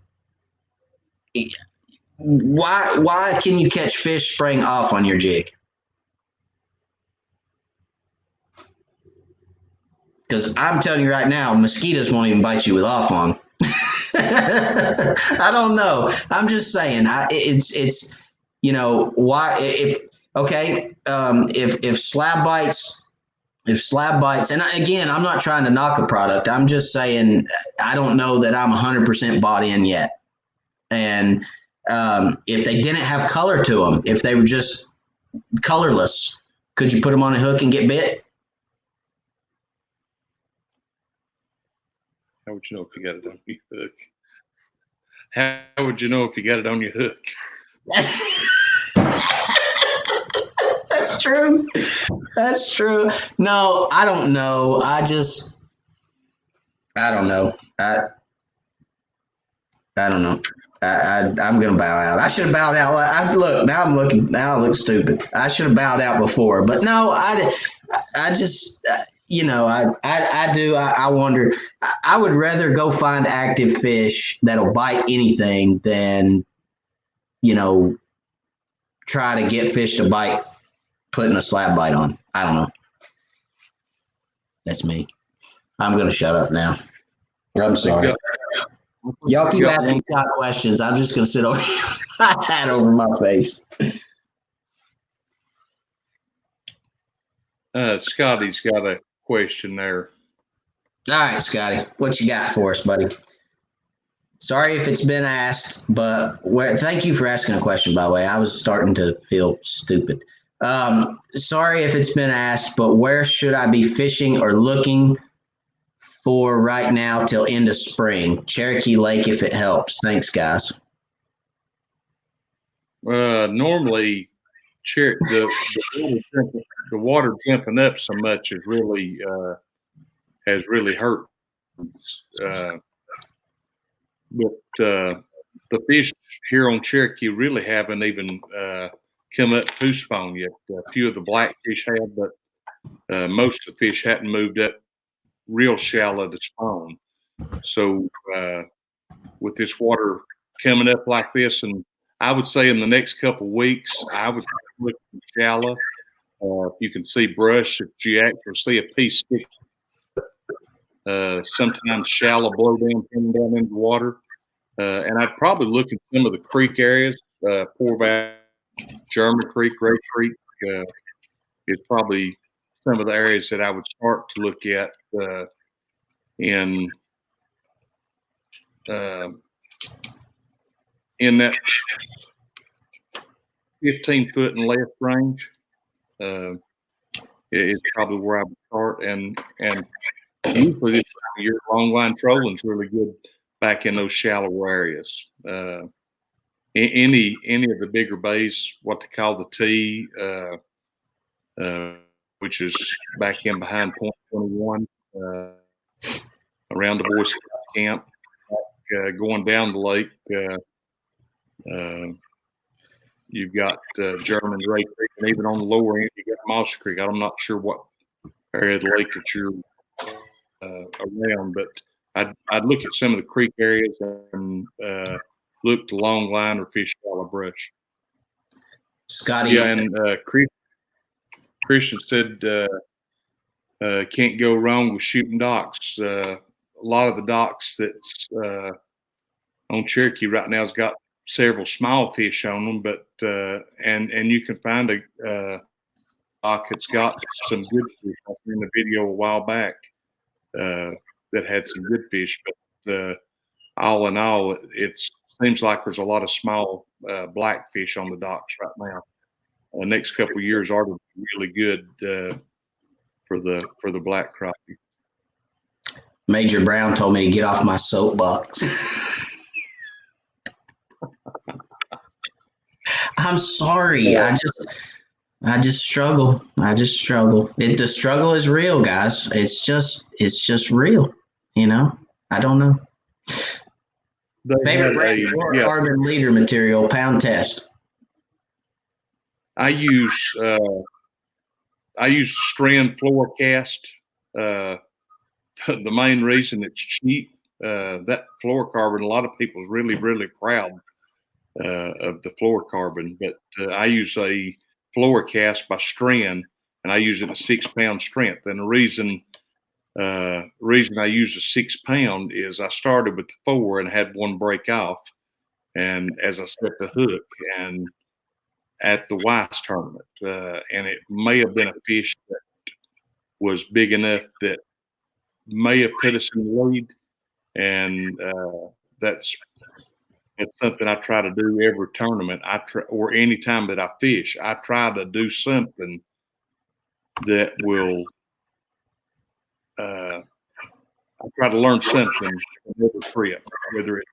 why can you catch fish spraying off on your jig? Because I'm telling you right now, mosquitoes won't even bite you with off on. I don't know. I'm just saying. It's you know why if slab bites. If slab bites, and again, I'm not trying to knock a product. I'm just saying I don't know that I'm 100% bought in yet. And if they didn't have color to them, if they were just colorless, could you put them on a hook and get bit? How would you know if you got it on your hook? How would you know if you got it on your hook? That's true. That's true. No, I don't know. I don't know. I don't know. I'm gonna bow out. I should have bowed out. Now I look stupid. I should have bowed out before, but no, I just you know, I wonder. I would rather go find active fish that'll bite anything than, you know, try to get fish to bite putting a slab bite on. I don't know. That's me. I'm going to shut up now. I'm I sorry. got- Y'all keep got asking Scott questions. I'm just going to sit over here with my hat over my face. Scotty's got a question there. All right, Scotty, what you got for us, buddy? Sorry if it's been asked, but thank you for asking a question, by the way. I was starting to feel stupid. Sorry if it's been asked, but where should I be fishing or looking for right now till end of spring? Cherokee Lake, if it helps. Thanks, guys. Normally, the water jumping up so much has really hurt. But the fish here on Cherokee really haven't even come up to spawn yet. A few of the blackfish have, but most of the fish hadn't moved up real shallow to spawn. So with this water coming up like this, and I would say in the next couple of weeks, I would look shallow. If you can see brush, if you actually see a piece stick, sometimes shallow blow down, coming down into the water. And I'd probably look at some of the creek areas, Poor Valley, German Creek, Gray Creek, is probably some of the areas that I would start to look at in that 15 foot and less range. Is probably where I would start, and usually this time of year, long line trolling is really good back in those shallow areas. Any of the bigger bays, what they call the T, which is back in behind Point 21, around the Boy Scout camp, going down the lake. You've got German Ray Creek, and even on the lower end, you got Moss Creek. I'm not sure what area of the lake that you're around, but I'd look at some of the creek areas and look to long line or fish shallow brush. Scotty. Yeah, and Christian said can't go wrong with shooting docks. A lot of the docks that's on Cherokee right now has got several small fish on them, but and you can find a dock that's got some good fish. I seen a video a while back that had some good fish, but all in all, it seems like there's a lot of small blackfish on the docks right now. The next couple of years are really good for the black crappie. Major Brown told me to get off my soapbox. I'm sorry. I just struggle. The struggle is real, guys. It's just real. You know. I don't know. Favorite brand fluorocarbon leader material, pound test. I use strand fluorocast. The main reason it's cheap, that fluorocarbon, a lot of people is really, really proud of the fluorocarbon, but I use a fluorocast by strand, and I use it at 6 pound strength. And the reason I use a 6 pound is I started with the 4 and had one break off, and as I set the hook and at the Weiss tournament, and it may have been a fish that was big enough that may have put us in the lead, and that's something I try to do every tournament. Or any time that I fish, I try to do something that will. I try to learn something from every trip, whether it's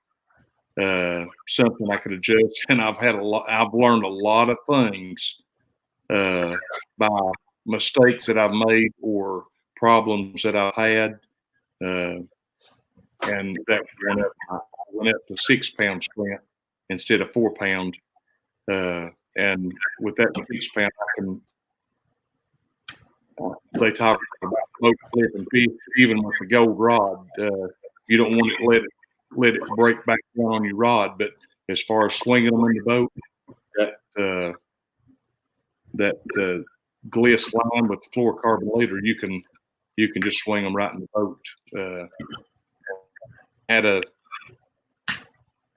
something I could adjust. And I've learned a lot of things by mistakes that I've made or problems that I've had, and that went up to 6 pound strength instead of 4 pound. And with that 6 pound, they talk about smoke clipping fish, even with the gold rod. You don't want to let it break back down on your rod. But as far as swinging them in the boat, that gliss line with the fluorocarbon leader, you can you can just swing them right in the boat.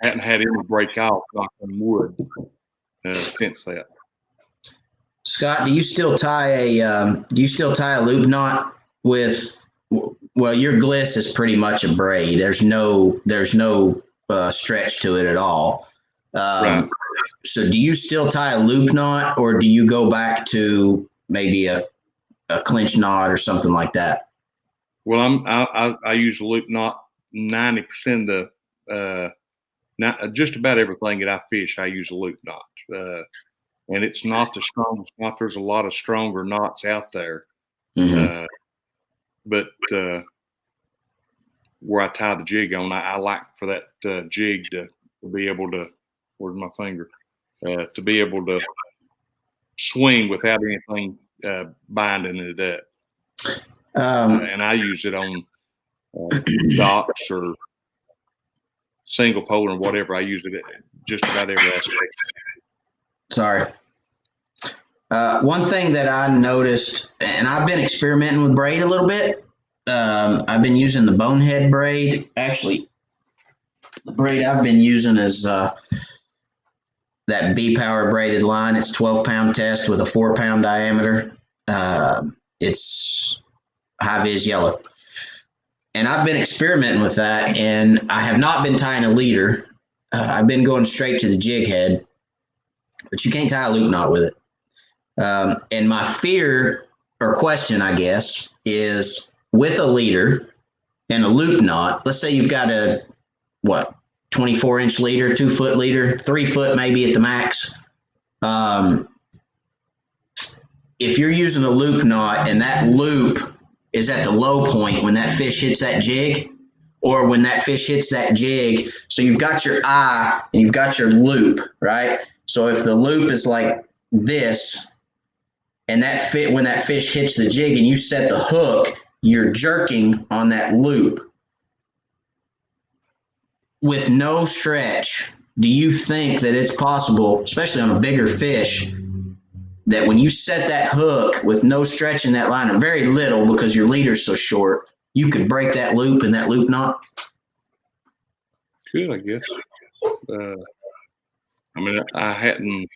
Hadn't had any break off, knock on wood, since that. Scott, do you still tie a loop knot with? Well, your gliss is pretty much a braid. There's no stretch to it at all. Right. So, do you still tie a loop knot, or do you go back to maybe a clinch knot or something like that? Well, I use a loop knot 90% of not just about everything that I fish. I use a loop knot, and it's not the strongest knot. There's a lot of stronger knots out there, but where I tie the jig on, I like for that jig to be able to. Where's my finger? To be able to swing without anything binding it up. And I use it on docks or single polar and whatever. I use it at just about every aspect. Sorry. One thing that I noticed, and I've been experimenting with braid a little bit. I've been using the bonehead braid. Actually, the braid I've been using is that B-Power braided line. It's 12-pound test with a 4-pound diameter. It's high-vis yellow. And I've been experimenting with that, and I have not been tying a leader. I've been going straight to the jig head, but you can't tie a loop knot with it. And my fear or question, I guess, is with a leader and a loop knot, let's say you've got a, 24-inch leader, 2-foot leader, 3-foot maybe at the max. If you're using a loop knot and that loop is at the low point when that fish hits that jig, or when that fish hits that jig, so you've got your eye and you've got your loop, right? So if the loop is like this, and when that fish hits the jig and you set the hook, you're jerking on that loop. With no stretch, do you think that it's possible, especially on a bigger fish, that when you set that hook with no stretch in that line, or very little because your leader's so short, you could break that loop and that loop knot? Could, I guess. I mean, I hadn't.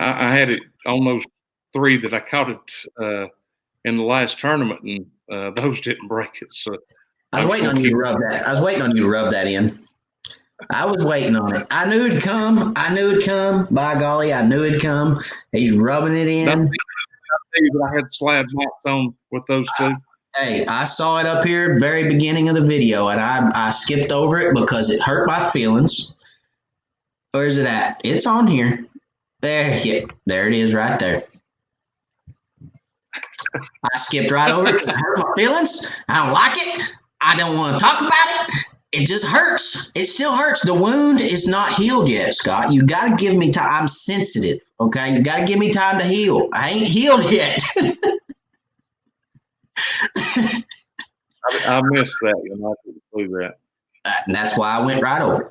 I had it on those 3 that I caught it in the last tournament, and those didn't break it. So I was waiting on you to rub that. I was waiting on you to rub that in. I was waiting on it. I knew it'd come. By golly, I knew it'd come. He's rubbing it in. I had slab marks on with those 2. Hey, I saw it up here at the very beginning of the video, and I skipped over it because it hurt my feelings. Where's it at? It's on here. There it is right there. I skipped right over it because it hurt my feelings. I don't like it. I don't want to talk about it. It just hurts. It still hurts. The wound is not healed yet, Scott. You got to give me time. I'm sensitive, okay? You got to give me time to heal. I ain't healed yet. I missed that. I didn't believe that. And that's why I went right over it.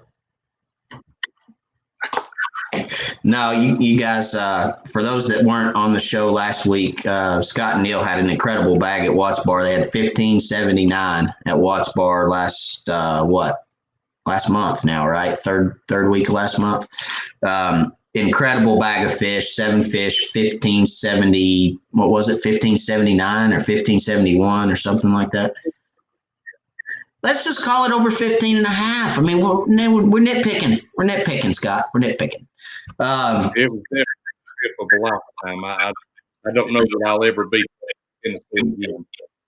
No, you guys, for those that weren't on the show last week, Scott and Neil had an incredible bag at Watts Bar. They had 1579 at Watts Bar last month now, right? Third week of last month. Incredible bag of fish, 7 fish, 1570, what was it? 1579 or 1571 or something like that. Let's just call it over 15 and a half. I mean, we're nitpicking. We're nitpicking, Scott. We're nitpicking. It was definitely a trip of a lifetime. I don't know that I'll ever be in the field again.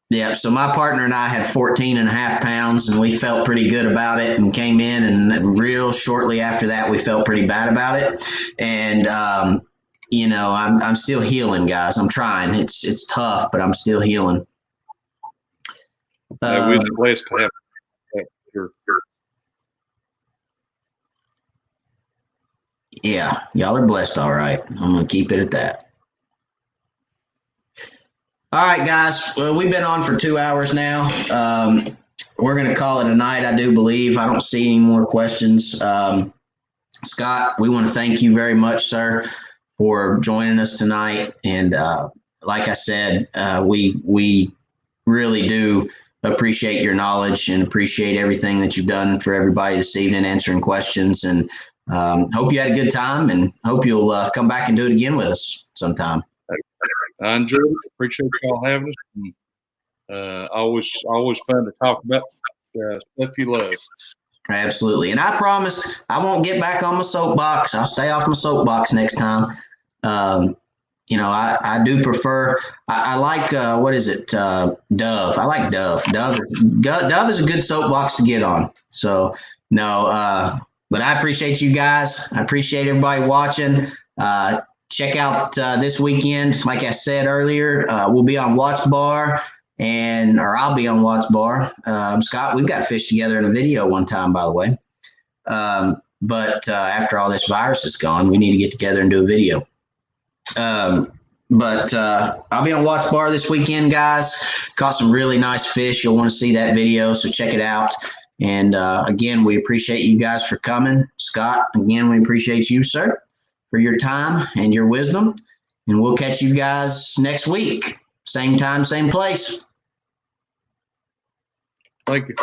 Yeah, so my partner and I had 14 and a half pounds, and we felt pretty good about it and came in, and real shortly after that, we felt pretty bad about it. And, I'm still healing, guys. I'm trying. It's tough, but I'm still healing. We're blessed to have that. Sure. Yeah, y'all are blessed, all right. I'm going to keep it at that. All right, guys. Well, we've been on for 2 hours now. We're going to call it a night, I do believe. I don't see any more questions. Scott, we want to thank you very much, sir, for joining us tonight. And like I said, we really do appreciate your knowledge and appreciate everything that you've done for everybody this evening, answering questions. And hope you had a good time, and hope you'll come back and do it again with us sometime. I enjoyed it. Appreciate y'all having us. And, always fun to talk about stuff you love. Absolutely. And I promise I won't get back on my soapbox. I'll stay off my soapbox next time. I do prefer, I like, what is it? Dove. I like Dove. Dove is a good soapbox to get on. So, no, but I appreciate you guys. I appreciate everybody watching. Check out this weekend. Like I said earlier, we'll be on Watch Bar. Or I'll be on Watts Bar. Scott, we've got to fish together in a video one time, by the way. But after all this virus is gone, we need to get together and do a video. But I'll be on Watts Bar this weekend, guys. Caught some really nice fish. You'll want to see that video, so check it out. And again, we appreciate you guys for coming. Scott, again, we appreciate you, sir, for your time and your wisdom. And we'll catch you guys next week. Same time, same place. Thank you.